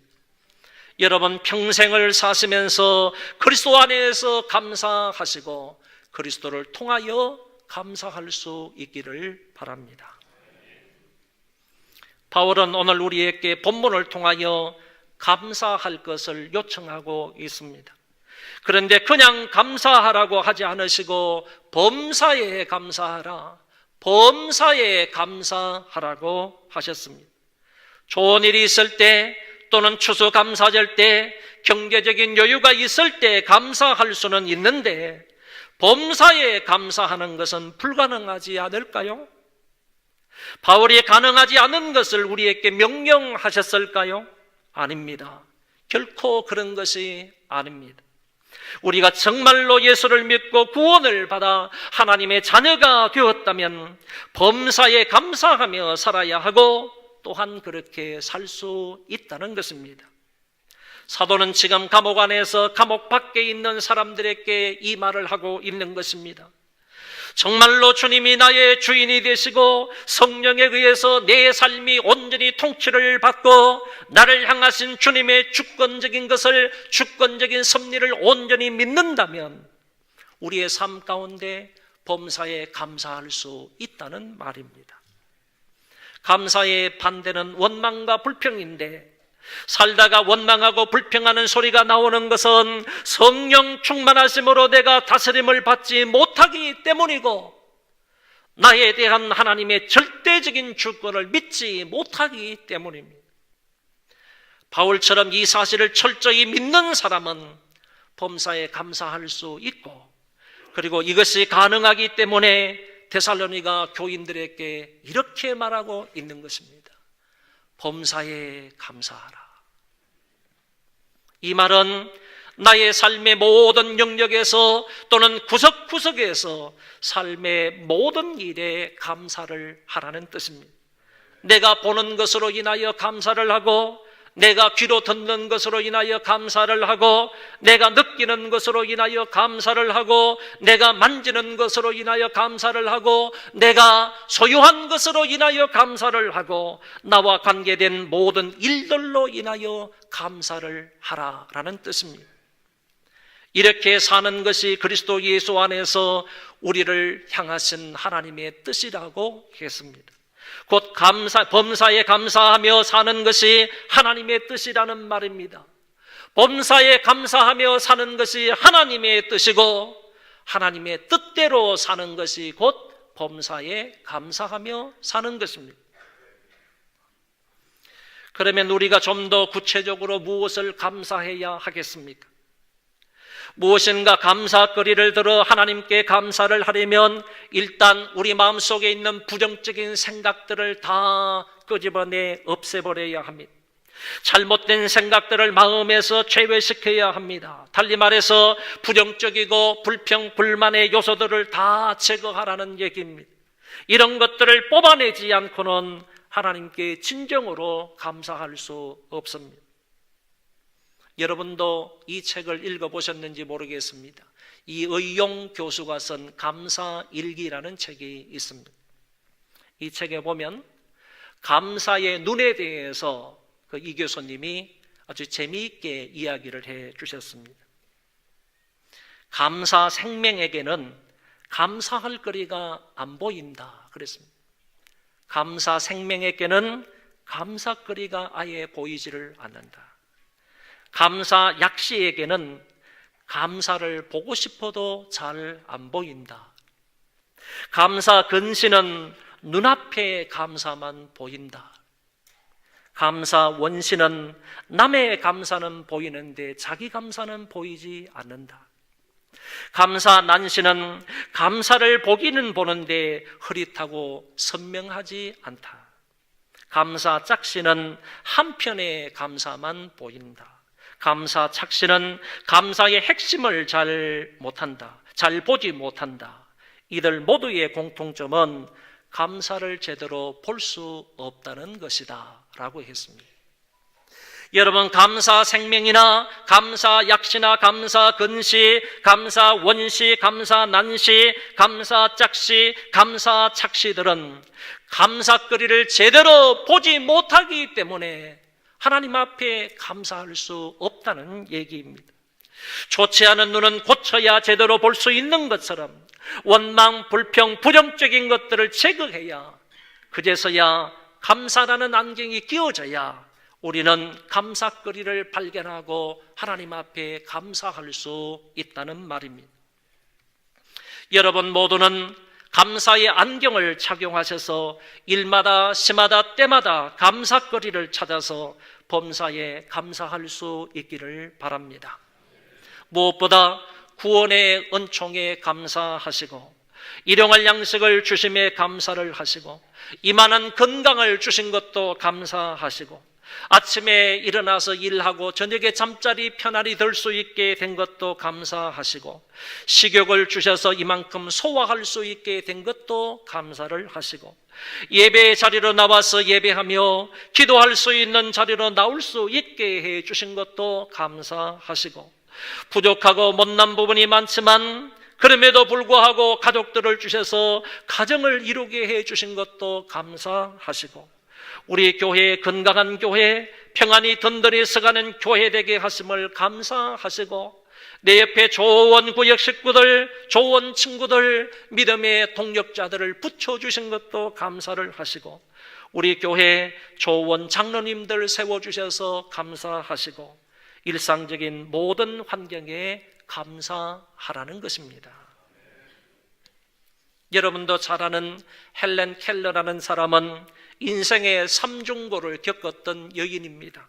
여러분 평생을 사시면서 그리스도 안에서 감사하시고 그리스도를 통하여 감사할 수 있기를 바랍니다. 바울은 오늘 우리에게 본문을 통하여 감사할 것을 요청하고 있습니다. 그런데 그냥 감사하라고 하지 않으시고 범사에 감사하라, 범사에 감사하라고 하셨습니다. 좋은 일이 있을 때 또는 추수감사절 때 경제적인 여유가 있을 때 감사할 수는 있는데 범사에 감사하는 것은 불가능하지 않을까요? 바울이 가능하지 않은 것을 우리에게 명령하셨을까요? 아닙니다. 결코 그런 것이 아닙니다. 우리가 정말로 예수를 믿고 구원을 받아 하나님의 자녀가 되었다면 범사에 감사하며 살아야 하고 또한 그렇게 살 수 있다는 것입니다. 사도는 지금 감옥 안에서 감옥 밖에 있는 사람들에게 이 말을 하고 있는 것입니다. 정말로 주님이 나의 주인이 되시고 성령에 의해서 내 삶이 온전히 통치를 받고 나를 향하신 주님의 주권적인 것을, 주권적인 섭리를 온전히 믿는다면 우리의 삶 가운데 범사에 감사할 수 있다는 말입니다. 감사의 반대는 원망과 불평인데 살다가 원망하고 불평하는 소리가 나오는 것은 성령 충만하심으로 내가 다스림을 받지 못하기 때문이고 나에 대한 하나님의 절대적인 주권을 믿지 못하기 때문입니다. 바울처럼 이 사실을 철저히 믿는 사람은 범사에 감사할 수 있고, 그리고 이것이 가능하기 때문에 데살로니가 교인들에게 이렇게 말하고 있는 것입니다. 범사에 감사하라. 이 말은 나의 삶의 모든 영역에서 또는 구석구석에서 삶의 모든 일에 감사를 하라는 뜻입니다. 내가 보는 것으로 인하여 감사를 하고, 내가 귀로 듣는 것으로 인하여 감사를 하고, 내가 느끼는 것으로 인하여 감사를 하고, 내가 만지는 것으로 인하여 감사를 하고, 내가 소유한 것으로 인하여 감사를 하고, 나와 관계된 모든 일들로 인하여 감사를 하라라는 뜻입니다. 이렇게 사는 것이 그리스도 예수 안에서 우리를 향하신 하나님의 뜻이라고 했습니다. 곧 범사에 감사하며 사는 것이 하나님의 뜻이라는 말입니다. 범사에 감사하며 사는 것이 하나님의 뜻이고 하나님의 뜻대로 사는 것이 곧 범사에 감사하며 사는 것입니다. 그러면 우리가 좀 더 구체적으로 무엇을 감사해야 하겠습니까? 무엇인가 감사거리를 들어 하나님께 감사를 하려면 일단 우리 마음속에 있는 부정적인 생각들을 다 끄집어내 없애버려야 합니다. 잘못된 생각들을 마음에서 제외시켜야 합니다. 달리 말해서 부정적이고 불평, 불만의 요소들을 다 제거하라는 얘기입니다. 이런 것들을 뽑아내지 않고는 하나님께 진정으로 감사할 수 없습니다. 여러분도 이 책을 읽어보셨는지 모르겠습니다. 이의용 교수가 쓴 감사일기라는 책이 있습니다. 이 책에 보면 감사의 눈에 대해서 이 교수님이 아주 재미있게 이야기를 해 주셨습니다. 감사 생명에게는 감사할 거리가 안 보인다 그랬습니다. 감사 생명에게는 감사거리가 아예 보이지를 않는다. 감사 약시에게는 감사를 보고 싶어도 잘 안 보인다. 감사 근시는 눈앞에 감사만 보인다. 감사 원시는 남의 감사는 보이는데 자기 감사는 보이지 않는다. 감사 난시는 감사를 보기는 보는데 흐릿하고 선명하지 않다. 감사 짝시는 한편의 감사만 보인다. 감사 착시는 감사의 핵심을 잘 못한다. 잘 보지 못한다. 이들 모두의 공통점은 감사를 제대로 볼 수 없다는 것이다 라고 했습니다. 여러분, 감사 생명이나 감사 약시나 감사 근시, 감사 원시, 감사 난시, 감사 짝시, 감사 착시들은 감사거리를 제대로 보지 못하기 때문에 하나님 앞에 감사할 수 없다는 얘기입니다. 좋지 않은 눈은 고쳐야 제대로 볼 수 있는 것처럼 원망, 불평, 부정적인 것들을 제거해야 그제서야 감사라는 안경이 끼워져야 우리는 감사거리를 발견하고 하나님 앞에 감사할 수 있다는 말입니다. 여러분 모두는 감사의 안경을 착용하셔서 일마다 시마다 때마다 감사거리를 찾아서 범사에 감사할 수 있기를 바랍니다. 무엇보다 구원의 은총에 감사하시고 일용할 양식을 주심에 감사를 하시고 이만한 건강을 주신 것도 감사하시고 아침에 일어나서 일하고 저녁에 잠자리 편안히 들 수 있게 된 것도 감사하시고 식욕을 주셔서 이만큼 소화할 수 있게 된 것도 감사를 하시고 예배의 자리로 나와서 예배하며 기도할 수 있는 자리로 나올 수 있게 해 주신 것도 감사하시고 부족하고 못난 부분이 많지만 그럼에도 불구하고 가족들을 주셔서 가정을 이루게 해 주신 것도 감사하시고 우리 교회 건강한 교회, 평안히 든든히 서가는 교회 되게 하심을 감사하시고 내 옆에 좋은 구역 식구들, 좋은 친구들, 믿음의 동력자들을 붙여주신 것도 감사를 하시고 우리 교회 좋은 장로님들 세워주셔서 감사하시고 일상적인 모든 환경에 감사하라는 것입니다. 여러분도 잘 아는 헬렌 켈러라는 사람은 인생의 삼중고를 겪었던 여인입니다.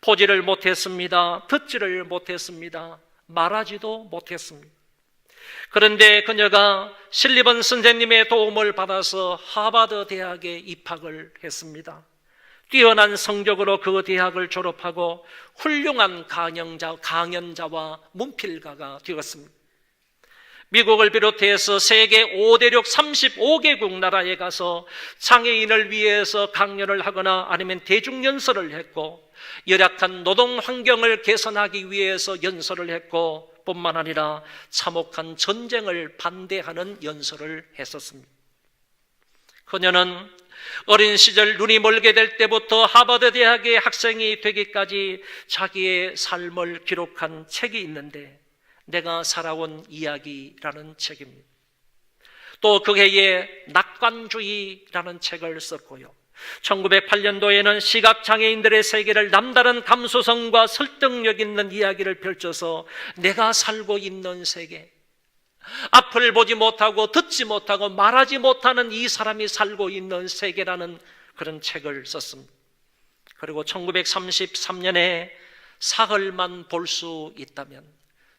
보지를 못했습니다. 듣지를 못했습니다. 말하지도 못했습니다. 그런데 그녀가 실리번 선생님의 도움을 받아서 하버드 대학에 입학을 했습니다. 뛰어난 성적으로 그 대학을 졸업하고 훌륭한 강연자와 문필가가 되었습니다. 미국을 비롯해서 세계 5대륙 35개국 나라에 가서 장애인을 위해서 강연을 하거나 아니면 대중연설을 했고 열악한 노동 환경을 개선하기 위해서 연설을 했고 뿐만 아니라 참혹한 전쟁을 반대하는 연설을 했었습니다. 그녀는 어린 시절 눈이 멀게 될 때부터 하버드 대학의 학생이 되기까지 자기의 삶을 기록한 책이 있는데 내가 살아온 이야기라는 책입니다. 또 그 해에 낙관주의라는 책을 썼고요. 1908년도에는 시각장애인들의 세계를 남다른 감수성과 설득력 있는 이야기를 펼쳐서 내가 살고 있는 세계, 앞을 보지 못하고 듣지 못하고 말하지 못하는 이 사람이 살고 있는 세계라는 그런 책을 썼습니다. 그리고 1933년에 사흘만 볼 수 있다면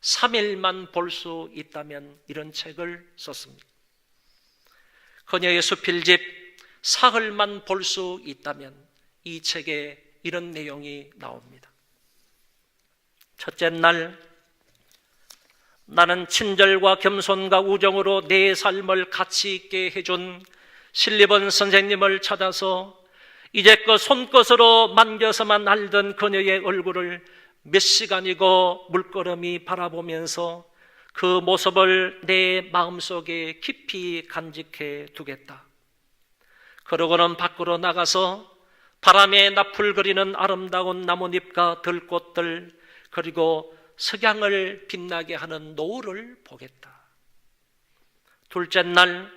3일만 볼 수 있다면 이런 책을 썼습니다. 그녀의 수필집 사흘만 볼 수 있다면 이 책에 이런 내용이 나옵니다. 첫째 날, 나는 친절과 겸손과 우정으로 내 삶을 가치 있게 해준 실리번 선생님을 찾아서 이제껏 손끝으로 만져서만 알던 그녀의 얼굴을 몇 시간이고 물끄러미 바라보면서 그 모습을 내 마음속에 깊이 간직해 두겠다. 그러고는 밖으로 나가서 바람에 나풀거리는 아름다운 나뭇잎과 들꽃들, 그리고 석양을 빛나게 하는 노을을 보겠다. 둘째 날,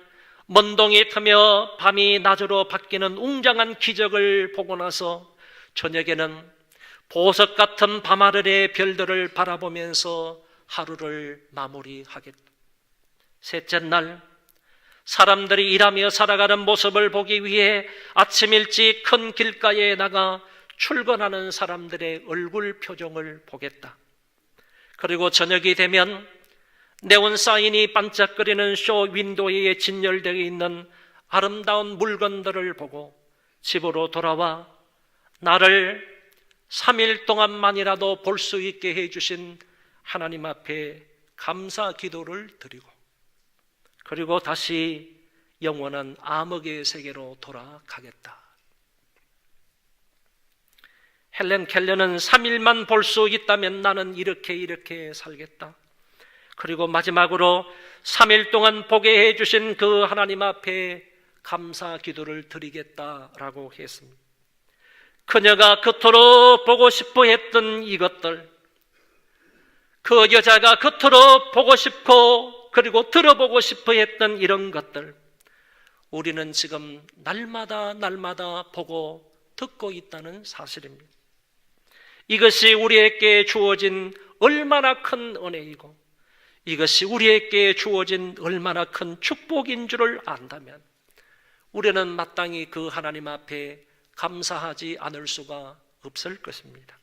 먼동이 트며 밤이 낮으로 바뀌는 웅장한 기적을 보고 나서 저녁에는 보석 같은 밤하늘의 별들을 바라보면서 하루를 마무리하겠다. 셋째 날, 사람들이 일하며 살아가는 모습을 보기 위해 아침 일찍 큰 길가에 나가 출근하는 사람들의 얼굴 표정을 보겠다. 그리고 저녁이 되면 네온 사인이 반짝거리는 쇼 윈도우에 진열되어 있는 아름다운 물건들을 보고 집으로 돌아와 나를 3일 동안만이라도 볼 수 있게 해주신 하나님 앞에 감사 기도를 드리고, 그리고 다시 영원한 암흑의 세계로 돌아가겠다. 헬렌 켈러는 3일만 볼 수 있다면 나는 이렇게 살겠다. 그리고 마지막으로 3일 동안 보게 해주신 그 하나님 앞에 감사 기도를 드리겠다라고 했습니다. 그녀가 그토록 보고 싶어 했던 이것들, 그 여자가 그토록 보고 싶고 그리고 들어보고 싶어 했던 이런 것들, 우리는 지금 날마다 보고 듣고 있다는 사실입니다. 이것이 우리에게 주어진 얼마나 큰 은혜이고 이것이 우리에게 주어진 얼마나 큰 축복인 줄을 안다면 우리는 마땅히 그 하나님 앞에 감사하지 않을 수가 없을 것입니다.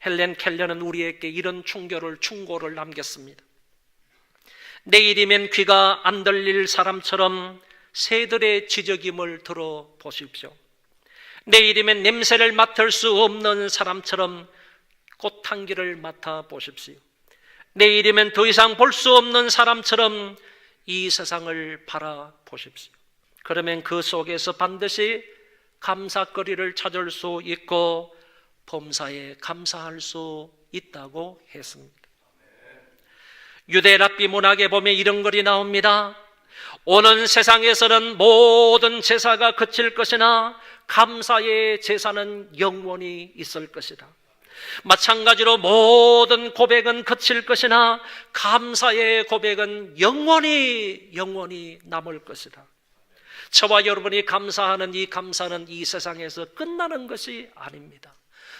헬렌 켈러는 우리에게 이런 충고를 남겼습니다. 내일이면 귀가 안 들릴 사람처럼 새들의 지저귐을 들어보십시오. 내일이면 냄새를 맡을 수 없는 사람처럼 꽃향기를 맡아보십시오. 내일이면 더 이상 볼 수 없는 사람처럼 이 세상을 바라보십시오. 그러면 그 속에서 반드시 감사거리를 찾을 수 있고 범사에 감사할 수 있다고 했습니다. 유대 랍비 문학에 보면 이런 글이 나옵니다. 오는 세상에서는 모든 제사가 그칠 것이나 감사의 제사는 영원히 있을 것이다. 마찬가지로 모든 고백은 그칠 것이나 감사의 고백은 영원히 남을 것이다. 저와 여러분이 감사하는 이 감사는 이 세상에서 끝나는 것이 아닙니다.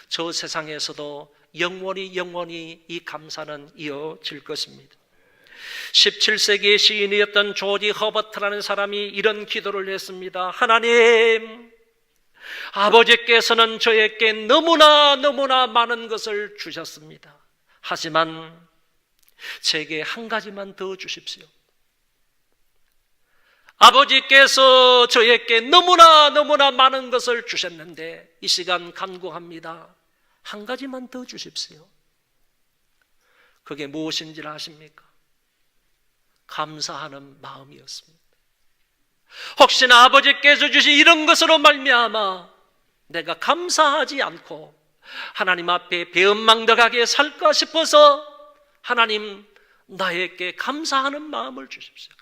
저 세상에서도 영원히 이 감사는 이어질 것입니다. 17세기의 시인이었던 조지 허버트라는 사람이 이런 기도를 했습니다. 하나님, 아버지께서는 저에게 너무나 많은 것을 주셨습니다. 하지만 제게 한 가지만 더 주십시오. 아버지께서 저에게 너무나 많은 것을 주셨는데 이 시간 간구합니다. 한 가지만 더 주십시오. 그게 무엇인지 아십니까? 감사하는 마음이었습니다. 혹시나 아버지께서 주신 이런 것으로 말미암아 내가 감사하지 않고 하나님 앞에 배은망덕하게 살까 싶어서 하나님, 나에게 감사하는 마음을 주십시오.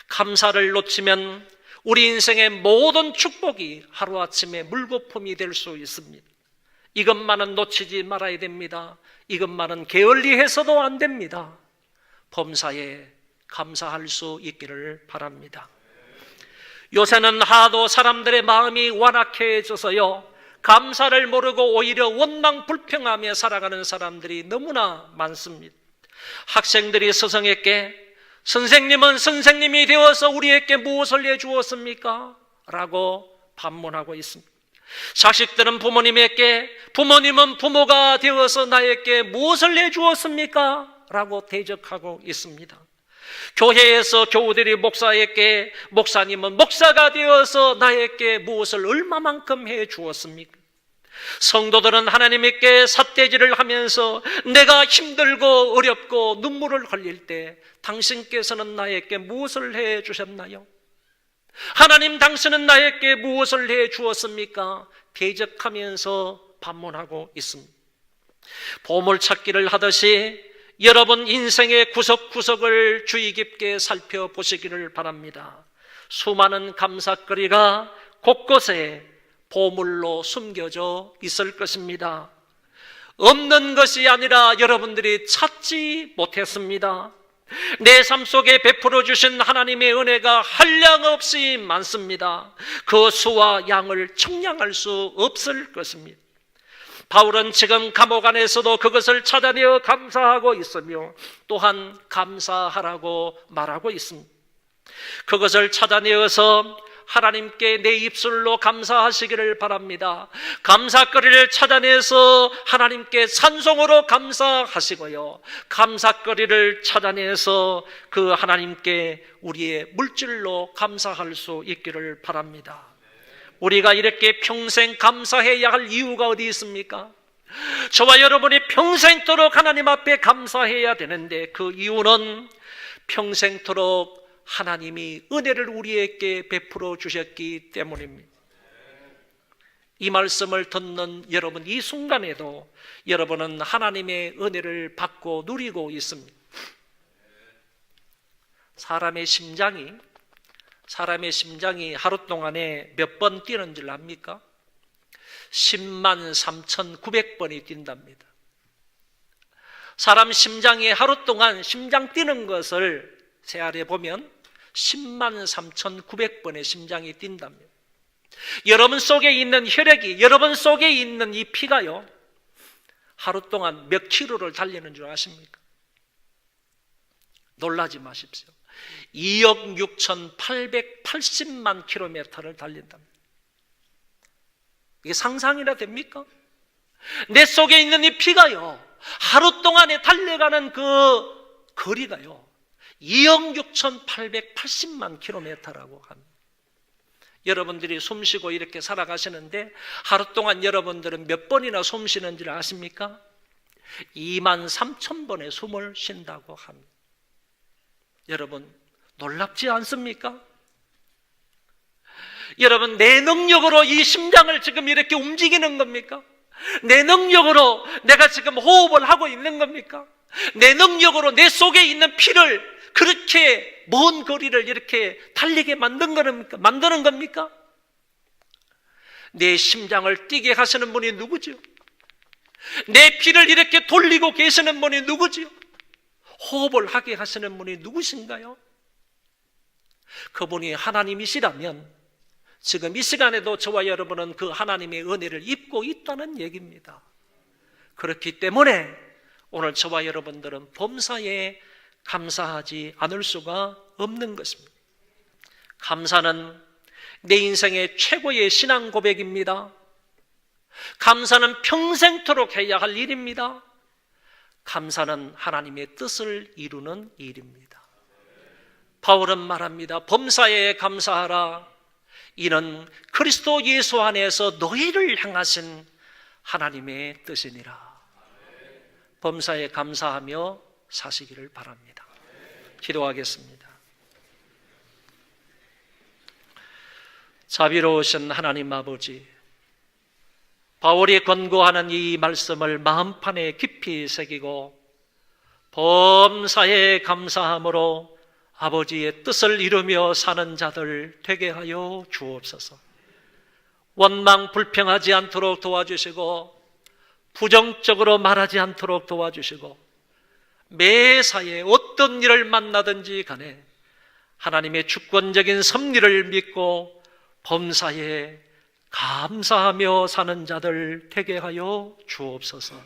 감사를 놓치면 우리 인생의 모든 축복이 하루아침에 물거품이 될 수 있습니다. 이것만은 놓치지 말아야 됩니다. 이것만은 게을리해서도 안 됩니다. 범사에 감사할 수 있기를 바랍니다. 요새는 하도 사람들의 마음이 완악해져서요, 감사를 모르고 오히려 원망 불평하며 살아가는 사람들이 너무나 많습니다. 학생들이 스승에게 선생님은 선생님이 되어서 우리에게 무엇을 해주었습니까? 라고 반문하고 있습니다. 자식들은 부모님에게, 부모님은 부모가 되어서 나에게 무엇을 해주었습니까? 라고 대적하고 있습니다. 교회에서 교우들이 목사에게, 목사님은 목사가 되어서 나에게 무엇을 얼마만큼 해주었습니까? 성도들은 하나님께 삿대질을 하면서 내가 힘들고 어렵고 눈물을 흘릴 때 당신께서는 나에게 무엇을 해 주셨나요? 하나님, 당신은 나에게 무엇을 해 주었습니까? 대적하면서 반문하고 있습니다. 보물찾기를 하듯이 여러분 인생의 구석구석을 주의 깊게 살펴보시기를 바랍니다. 수많은 감사거리가 곳곳에 보물로 숨겨져 있을 것입니다. 없는 것이 아니라 여러분들이 찾지 못했습니다. 내 삶 속에 베풀어 주신 하나님의 은혜가 한량없이 많습니다. 그 수와 양을 청량할 수 없을 것입니다. 바울은 지금 감옥 안에서도 그것을 찾아내어 감사하고 있으며 또한 감사하라고 말하고 있습니다. 그것을 찾아내어서 하나님께 내 입술로 감사하시기를 바랍니다. 감사거리를 찾아내서 하나님께 찬송으로 감사하시고요, 감사거리를 찾아내서 그 하나님께 우리의 물질로 감사할 수 있기를 바랍니다. 우리가 이렇게 평생 감사해야 할 이유가 어디 있습니까? 저와 여러분이 평생토록 하나님 앞에 감사해야 되는데 그 이유는 평생토록 하나님이 은혜를 우리에게 베풀어 주셨기 때문입니다. 이 말씀을 듣는 여러분, 이 순간에도 여러분은 하나님의 은혜를 받고 누리고 있습니다. 사람의 심장이 하루 동안에 몇 번 뛰는 줄 압니까? 10만 3,900번이 뛴답니다. 사람 심장이 하루 동안 심장 뛰는 것을 세알해 보면 10만 3,900번의 심장이 뛴답니다. 여러분 속에 있는 혈액이, 여러분 속에 있는 이 피가요, 하루 동안 몇 킬로를 달리는 줄 아십니까? 놀라지 마십시오. 2억 6,880만 킬로미터를 달린답니다. 이게 상상이나 됩니까? 내 속에 있는 이 피가요, 하루 동안에 달려가는 그 거리가요 2억 6,880만 킬로미터라고 합니다. 여러분들이 숨 쉬고 이렇게 살아가시는데 하루 동안 여러분들은 몇 번이나 숨 쉬는지 아십니까? 23,000번의 숨을 쉰다고 합니다. 여러분, 놀랍지 않습니까? 여러분, 내 능력으로 이 심장을 지금 이렇게 움직이는 겁니까? 내 능력으로 내가 지금 호흡을 하고 있는 겁니까? 내 능력으로 내 속에 있는 피를 그렇게 먼 거리를 이렇게 달리게 만드는 겁니까? 내 심장을 뛰게 하시는 분이 누구죠? 내 피를 이렇게 돌리고 계시는 분이 누구죠? 호흡을 하게 하시는 분이 누구신가요? 그분이 하나님이시라면 지금 이 시간에도 저와 여러분은 그 하나님의 은혜를 입고 있다는 얘기입니다. 그렇기 때문에 오늘 저와 여러분들은 범사에 감사하지 않을 수가 없는 것입니다. 감사는 내 인생의 최고의 신앙 고백입니다. 감사는 평생토록 해야 할 일입니다. 감사는 하나님의 뜻을 이루는 일입니다. 바울은 말합니다. 범사에 감사하라. 이는 그리스도 예수 안에서 너희를 향하신 하나님의 뜻이니라. 범사에 감사하며 사시기를 바랍니다. 기도하겠습니다. 자비로우신 하나님 아버지, 바울이 권고하는 이 말씀을 마음판에 깊이 새기고 범사에 감사함으로 아버지의 뜻을 이루며 사는 자들 되게 하여 주옵소서. 원망 불평하지 않도록 도와주시고 부정적으로 말하지 않도록 도와주시고 매사에 어떤 일을 만나든지 간에 하나님의 주권적인 섭리를 믿고 범사에 감사하며 사는 자들 되게 하여 주옵소서.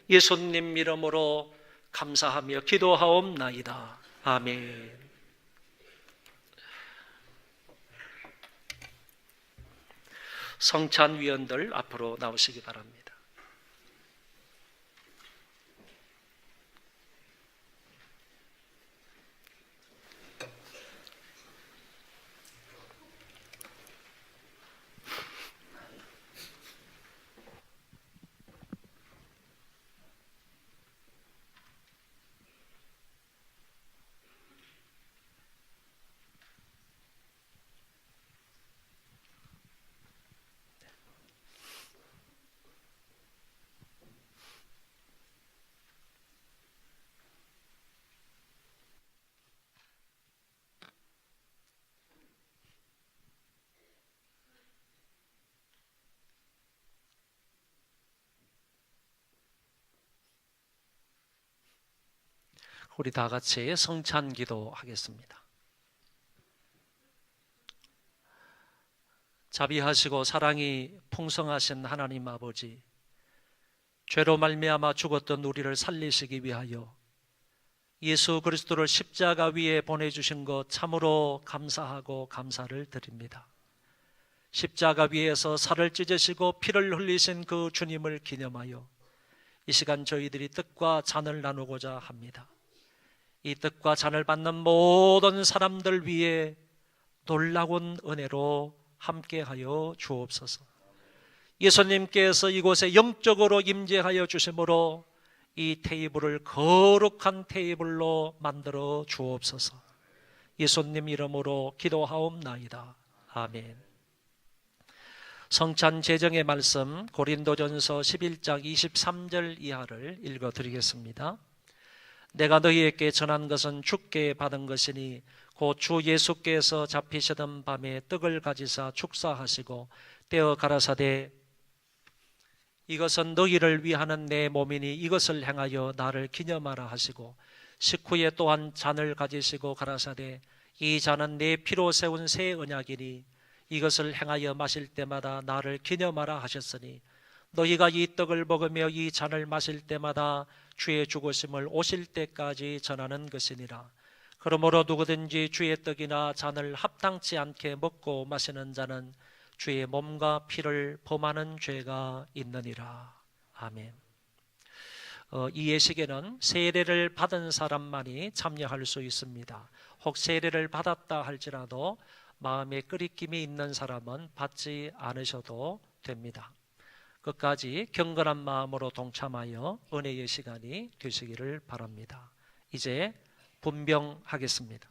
예수님 이름으로 감사하며 기도하옵나이다. 아멘. 성찬위원들 앞으로 나오시기 바랍니다. 우리 다 같이 성찬 기도하겠습니다. 자비하시고 사랑이 풍성하신 하나님 아버지, 죄로 말미암아 죽었던 우리를 살리시기 위하여 예수 그리스도를 십자가 위에 보내주신 것 참으로 감사하고 감사를 드립니다. 십자가 위에서 살을 찢으시고 피를 흘리신 그 주님을 기념하여 이 시간 저희들이 뜻과 잔을 나누고자 합니다. 이 뜻과 잔을 받는 모든 사람들 위에 놀라운 은혜로 함께하여 주옵소서. 예수님께서 이곳에 영적으로 임재하여 주심으로 이 테이블을 거룩한 테이블로 만들어 주옵소서. 예수님 이름으로 기도하옵나이다. 아멘. 성찬 제정의 말씀 고린도전서 11장 23절 이하를 읽어드리겠습니다. 내가 너희에게 전한 것은 주께 받은 것이니 곧 주 예수께서 잡히시던 밤에 떡을 가지사 축사하시고 떼어 가라사대 이것은 너희를 위하는 내 몸이니 이것을 행하여 나를 기념하라 하시고 식후에 또한 잔을 가지시고 가라사대 이 잔은 내 피로 세운 새 언약이니 이것을 행하여 마실 때마다 나를 기념하라 하셨으니 너희가 이 떡을 먹으며 이 잔을 마실 때마다 주의 죽으심을 오실 때까지 전하는 것이니라. 그러므로 누구든지 주의 떡이나 잔을 합당치 않게 먹고 마시는 자는 주의 몸과 피를 범하는 죄가 있느니라. 아멘. 이 예식에는 세례를 받은 사람만이 참여할 수 있습니다. 혹 세례를 받았다 할지라도 마음에 끄리낌이 있는 사람은 받지 않으셔도 됩니다. 끝까지 경건한 마음으로 동참하여 은혜의 시간이 되시기를 바랍니다. 이제 분병하겠습니다.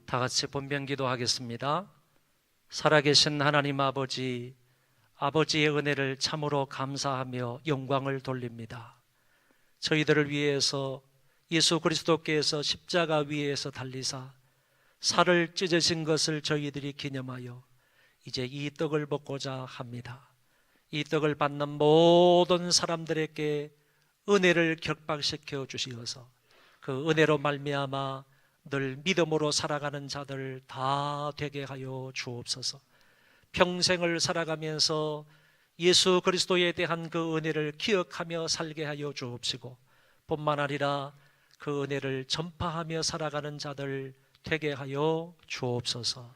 다 같이 본병 기도하겠습니다. 살아계신 하나님 아버지, 아버지의 은혜를 참으로 감사하며 영광을 돌립니다. 저희들을 위해서 예수 그리스도께서 십자가 위에서 달리사 살을 찢으신 것을 저희들이 기념하여 이제 이 떡을 먹고자 합니다. 이 떡을 받는 모든 사람들에게 은혜를 격박시켜 주시어서 그 은혜로 말미암아 늘 믿음으로 살아가는 자들 다 되게 하여 주옵소서. 평생을 살아가면서 예수 그리스도에 대한 그 은혜를 기억하며 살게 하여 주옵시고 뿐만 아니라 그 은혜를 전파하며 살아가는 자들 되게 하여 주옵소서.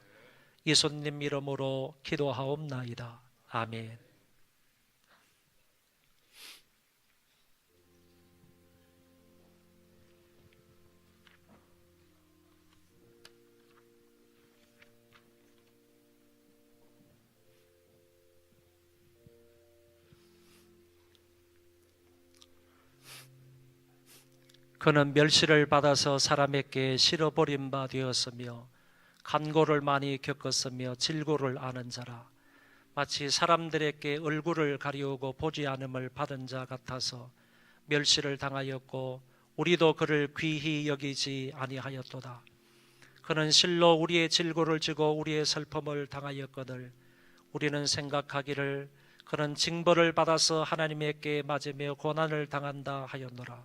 예수님 이름으로 기도하옵나이다. 아멘. 그는 멸시를 받아서 사람에게 실어버린 바 되었으며 간고를 많이 겪었으며 질고를 아는 자라. 마치 사람들에게 얼굴을 가리우고 보지 않음을 받은 자 같아서 멸시를 당하였고 우리도 그를 귀히 여기지 아니하였도다. 그는 실로 우리의 질고를 지고 우리의 슬픔을 당하였거늘 우리는 생각하기를 그는 징벌을 받아서 하나님께 맞으며 고난을 당한다 하였노라.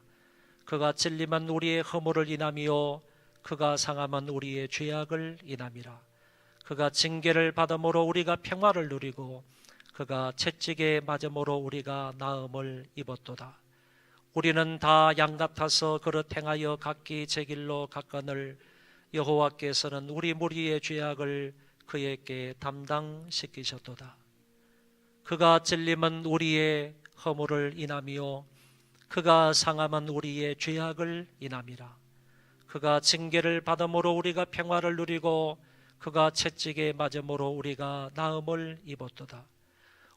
그가 찔림은 우리의 허물을 인함이요 그가 상함은 우리의 죄악을 인함이라. 그가 징계를 받음으로 우리가 평화를 누리고 그가 채찍에 맞음으로 우리가 나음을 입었도다. 우리는 다 양 같아서 그릇 행하여 각기 제 길로 갔거늘 여호와께서는 우리 무리의 죄악을 그에게 담당시키셨도다. 그가 찔림은 우리의 허물을 인함이요 그가 상함은 우리의 죄악을 인함이라. 그가 징계를 받음으로 우리가 평화를 누리고 그가 채찍에 맞음으로 우리가 나음을 입었도다.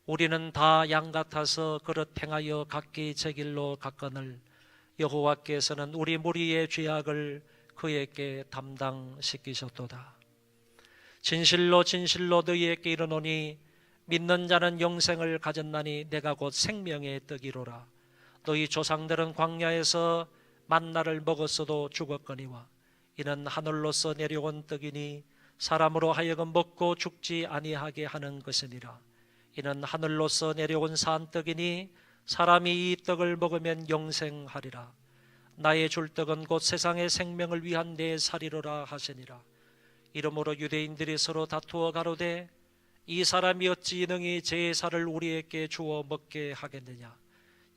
우리는 다 양 같아서 그릇 행하여 각기 제 길로 갔거늘 여호와께서는 우리 무리의 죄악을 그에게 담당시키셨도다. 진실로 진실로 너희에게 이르노니 믿는 자는 영생을 가졌나니 내가 곧 생명의 떡이로라. 너희 조상들은 광야에서 만나를 먹었어도 죽었거니와 이는 하늘로서 내려온 떡이니 사람으로 하여금 먹고 죽지 아니하게 하는 것이니라. 이는 하늘로서 내려온 산떡이니 사람이 이 떡을 먹으면 영생하리라. 나의 줄 떡은 곧 세상의 생명을 위한 내 살이로라 하시니라. 이러므로 유대인들이 서로 다투어 가로되 이 사람이 어찌 능히 제사를 우리에게 주어 먹게 하겠느냐.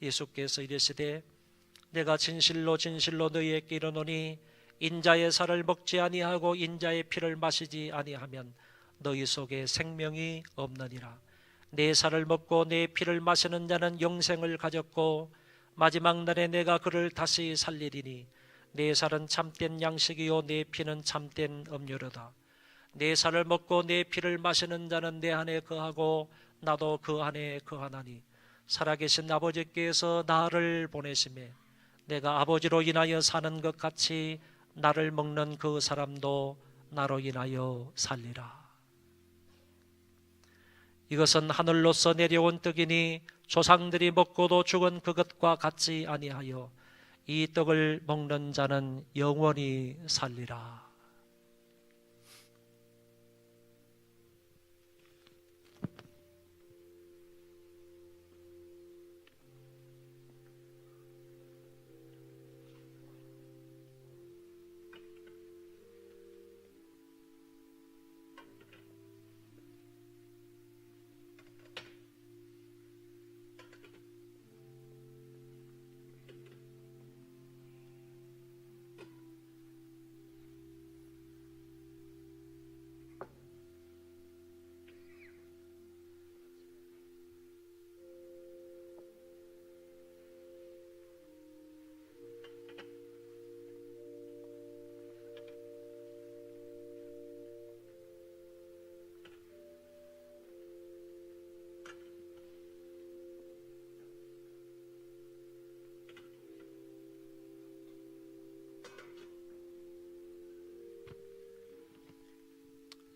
예수께서 이르시되 내가 진실로 진실로 너희에게 이르노니 인자의 살을 먹지 아니하고 인자의 피를 마시지 아니하면 너희 속에 생명이 없느니라. 내 살을 먹고 내 피를 마시는 자는 영생을 가졌고 마지막 날에 내가 그를 다시 살리리니 내 살은 참된 양식이요 내 피는 참된 음료로다. 내 살을 먹고 내 피를 마시는 자는 내 안에 거하고 나도 그 안에 거하나니 살아계신 아버지께서 나를 보내심에 내가 아버지로 인하여 사는 것 같이 나를 먹는 그 사람도 나로 인하여 살리라. 이것은 하늘로서 내려온 떡이니 조상들이 먹고도 죽은 그것과 같지 아니하여 이 떡을 먹는 자는 영원히 살리라.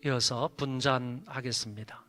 이어서 분잔하겠습니다.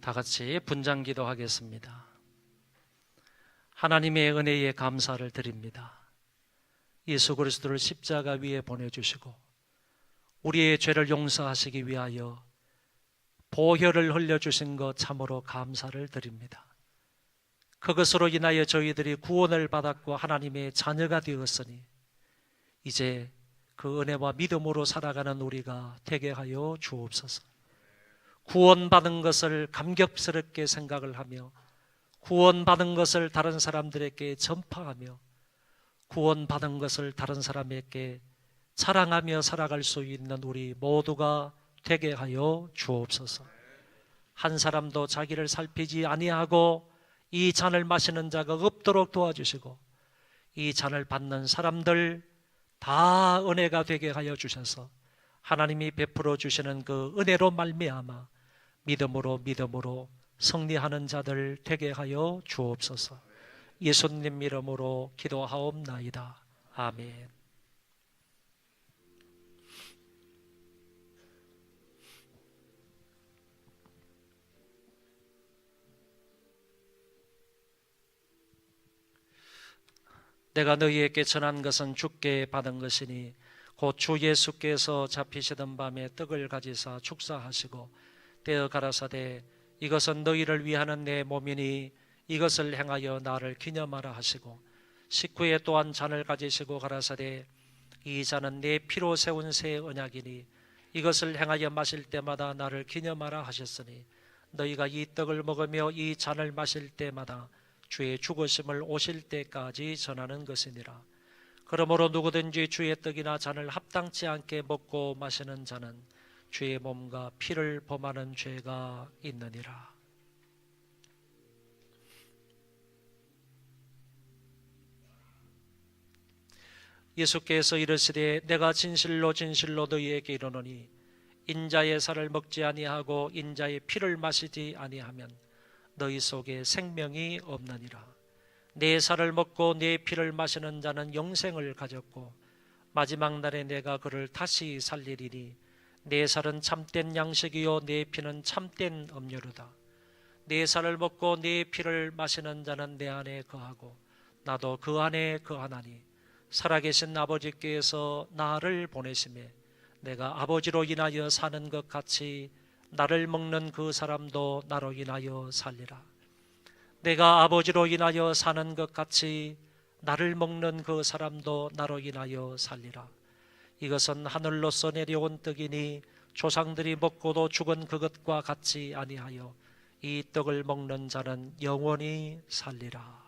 다 같이 분장기도 하겠습니다. 하나님의 은혜에 감사를 드립니다. 예수 그리스도를 십자가 위에 보내주시고 우리의 죄를 용서하시기 위하여 보혈을 흘려주신 것 참으로 감사를 드립니다. 그것으로 인하여 저희들이 구원을 받았고 하나님의 자녀가 되었으니 이제 그 은혜와 믿음으로 살아가는 우리가 되게 하여 주옵소서. 구원받은 것을 감격스럽게 생각을 하며 구원받은 것을 다른 사람들에게 전파하며 구원받은 것을 다른 사람에게 자랑하며 살아갈 수 있는 우리 모두가 되게 하여 주옵소서. 한 사람도 자기를 살피지 아니하고 이 잔을 마시는 자가 없도록 도와주시고 이 잔을 받는 사람들 다 은혜가 되게 하여 주셔서 하나님이 베풀어 주시는 그 은혜로 말미암아 믿음으로 승리하는 자들 되게 하여 주옵소서. 예수님 이름으로 기도하옵나이다. 아멘. 내가 너희에게 전한 것은 주께 받은 것이니 곧 주 예수께서 잡히시던 밤에 떡을 가지사 축사하시고 떼어 가라사대 이것은 너희를 위하는 내 몸이니 이것을 행하여 나를 기념하라 하시고 식후에 또한 잔을 가지시고 가라사대 이 잔은 내 피로 세운 새 언약이니 이것을 행하여 마실 때마다 나를 기념하라 하셨으니 너희가 이 떡을 먹으며 이 잔을 마실 때마다 주의 죽으심을 오실 때까지 전하는 것이니라. 그러므로 누구든지 주의 떡이나 잔을 합당치 않게 먹고 마시는 자는 주의 몸과 피를 범하는 죄가 있느니라. 예수께서 이르시되 내가 진실로 너희에게 이르노니 인자의 살을 먹지 아니하고 인자의 피를 마시지 아니하면 너희 속에 생명이 없느니라. 내 살을 먹고 내 피를 마시는 자는 영생을 가졌고 마지막 날에 내가 그를 다시 살리리니 내 살은 참된 양식이요 내 피는 참된 음료로다. 내 살을 먹고 내 피를 마시는 자는 내 안에 거하고 나도 그 안에 거하나니 살아계신 아버지께서 나를 보내심에 내가 아버지로 인하여 사는 것 같이 나를 먹는 그 사람도 나로 인하여 살리라. 내가 아버지로 인하여 사는 것 같이 나를 먹는 그 사람도 나로 인하여 살리라. 이것은 하늘로서 내려온 떡이니 조상들이 먹고도 죽은 그것과 같이 아니하여 이 떡을 먹는 자는 영원히 살리라.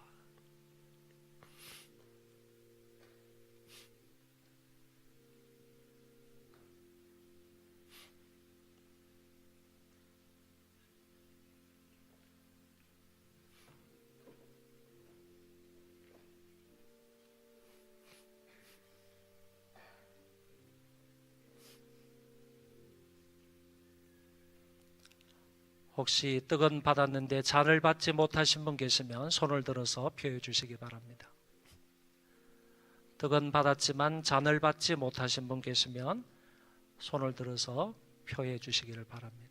혹시 떡은 받았는데 잔을 받지 못하신 분 계시면 손을 들어서 표해 주시기 바랍니다. 떡은 받았지만 잔을 받지 못하신 분 계시면 손을 들어서 표해 주시기를 바랍니다.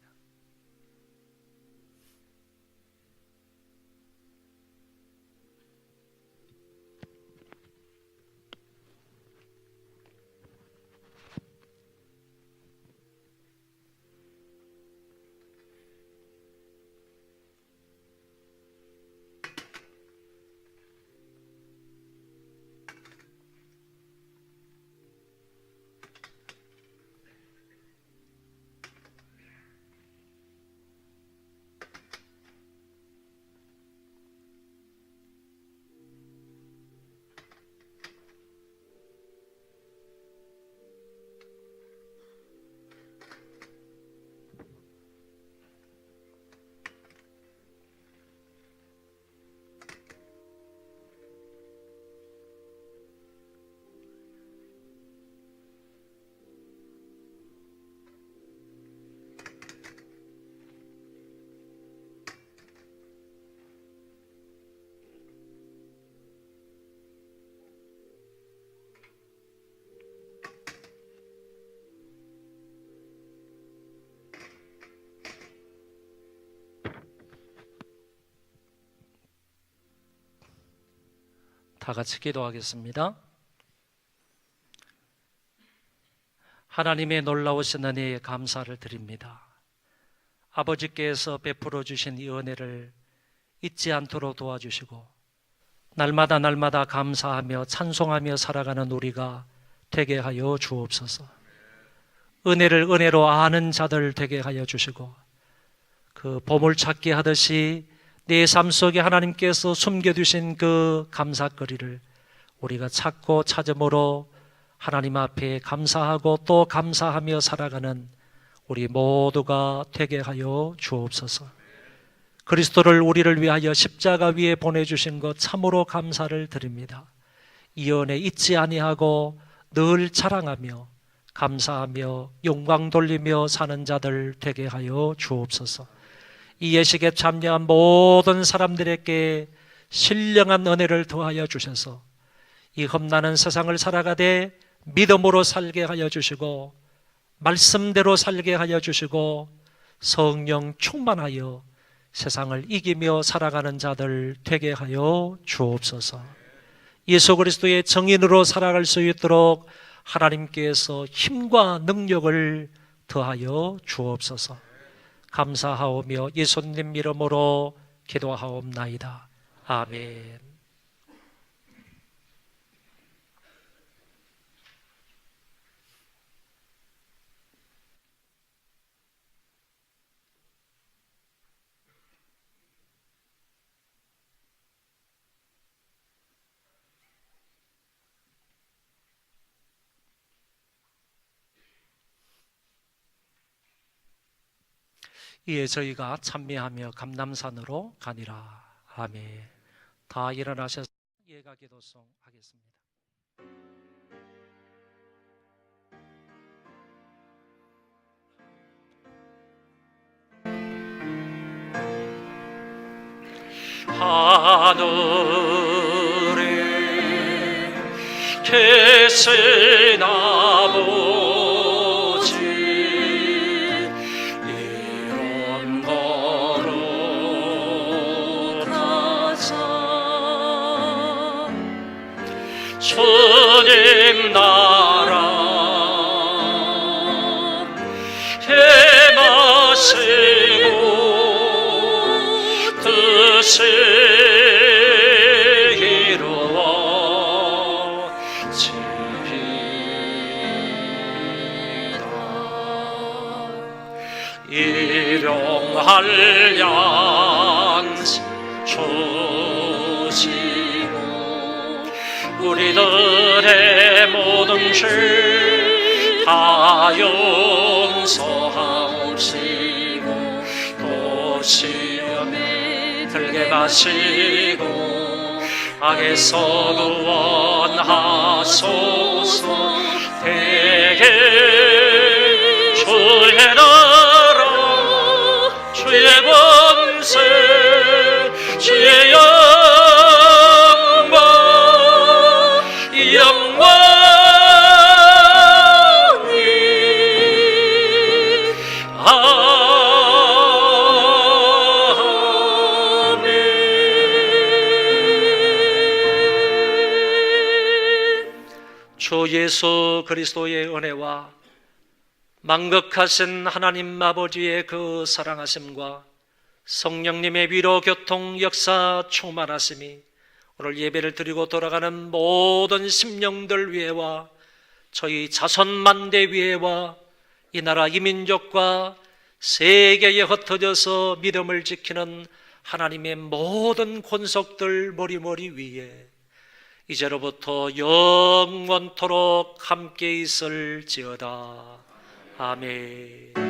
다 같이 기도하겠습니다. 하나님의 놀라우신 은혜에 감사를 드립니다. 아버지께서 베풀어 주신 이 은혜를 잊지 않도록 도와주시고 날마다 감사하며 찬송하며 살아가는 우리가 되게 하여 주옵소서. 은혜를 은혜로 아는 자들 되게 하여 주시고, 그 보물찾기 하듯이 내 삶 속에 하나님께서 숨겨두신 그 감사거리를 우리가 찾고 찾음으로 하나님 앞에 감사하고 또 감사하며 살아가는 우리 모두가 되게 하여 주옵소서. 그리스도를 우리를 위하여 십자가 위에 보내주신 것 참으로 감사를 드립니다. 이 은혜 잊지 아니하고 늘 자랑하며 감사하며 영광 돌리며 사는 자들 되게 하여 주옵소서. 이 예식에 참여한 모든 사람들에게 신령한 은혜를 더하여 주셔서 이 험난한 세상을 살아가되 믿음으로 살게 하여 주시고 말씀대로 살게 하여 주시고 성령 충만하여 세상을 이기며 살아가는 자들 되게 하여 주옵소서. 예수 그리스도의 정인으로 살아갈 수 있도록 하나님께서 힘과 능력을 더하여 주옵소서. 감사하오며 예수님 이름으로 기도하옵나이다. 아멘. 이에 저희가 찬미하며 감람산으로 가니라. 아멘. 다 일어나셔서 예가 기도송 하겠습니다. 하늘에 계신 아버지 이름 거룩하사 주님 나라 행하시고 뜻이 일용할 양식 주시고 우리들의 모든 죄 다 용서하옵시고 또 시험에 들게 마시고 악에서 구원하소서. 대개 주의 나라 주의 권세 주의 영광이 주 예수 그리스도의 은혜와 만극하신 하나님 아버지의 그 사랑하심과 성령님의 위로 교통 역사 충만하심이 오늘 예배를 드리고 돌아가는 모든 심령들 위에와 저희 자손만대 위에와 이 나라 이 민족과 세계에 흩어져서 믿음을 지키는 하나님의 모든 권속들 머리머리 위에 이제로부터 영원토록 함께 있을지어다. 아멘.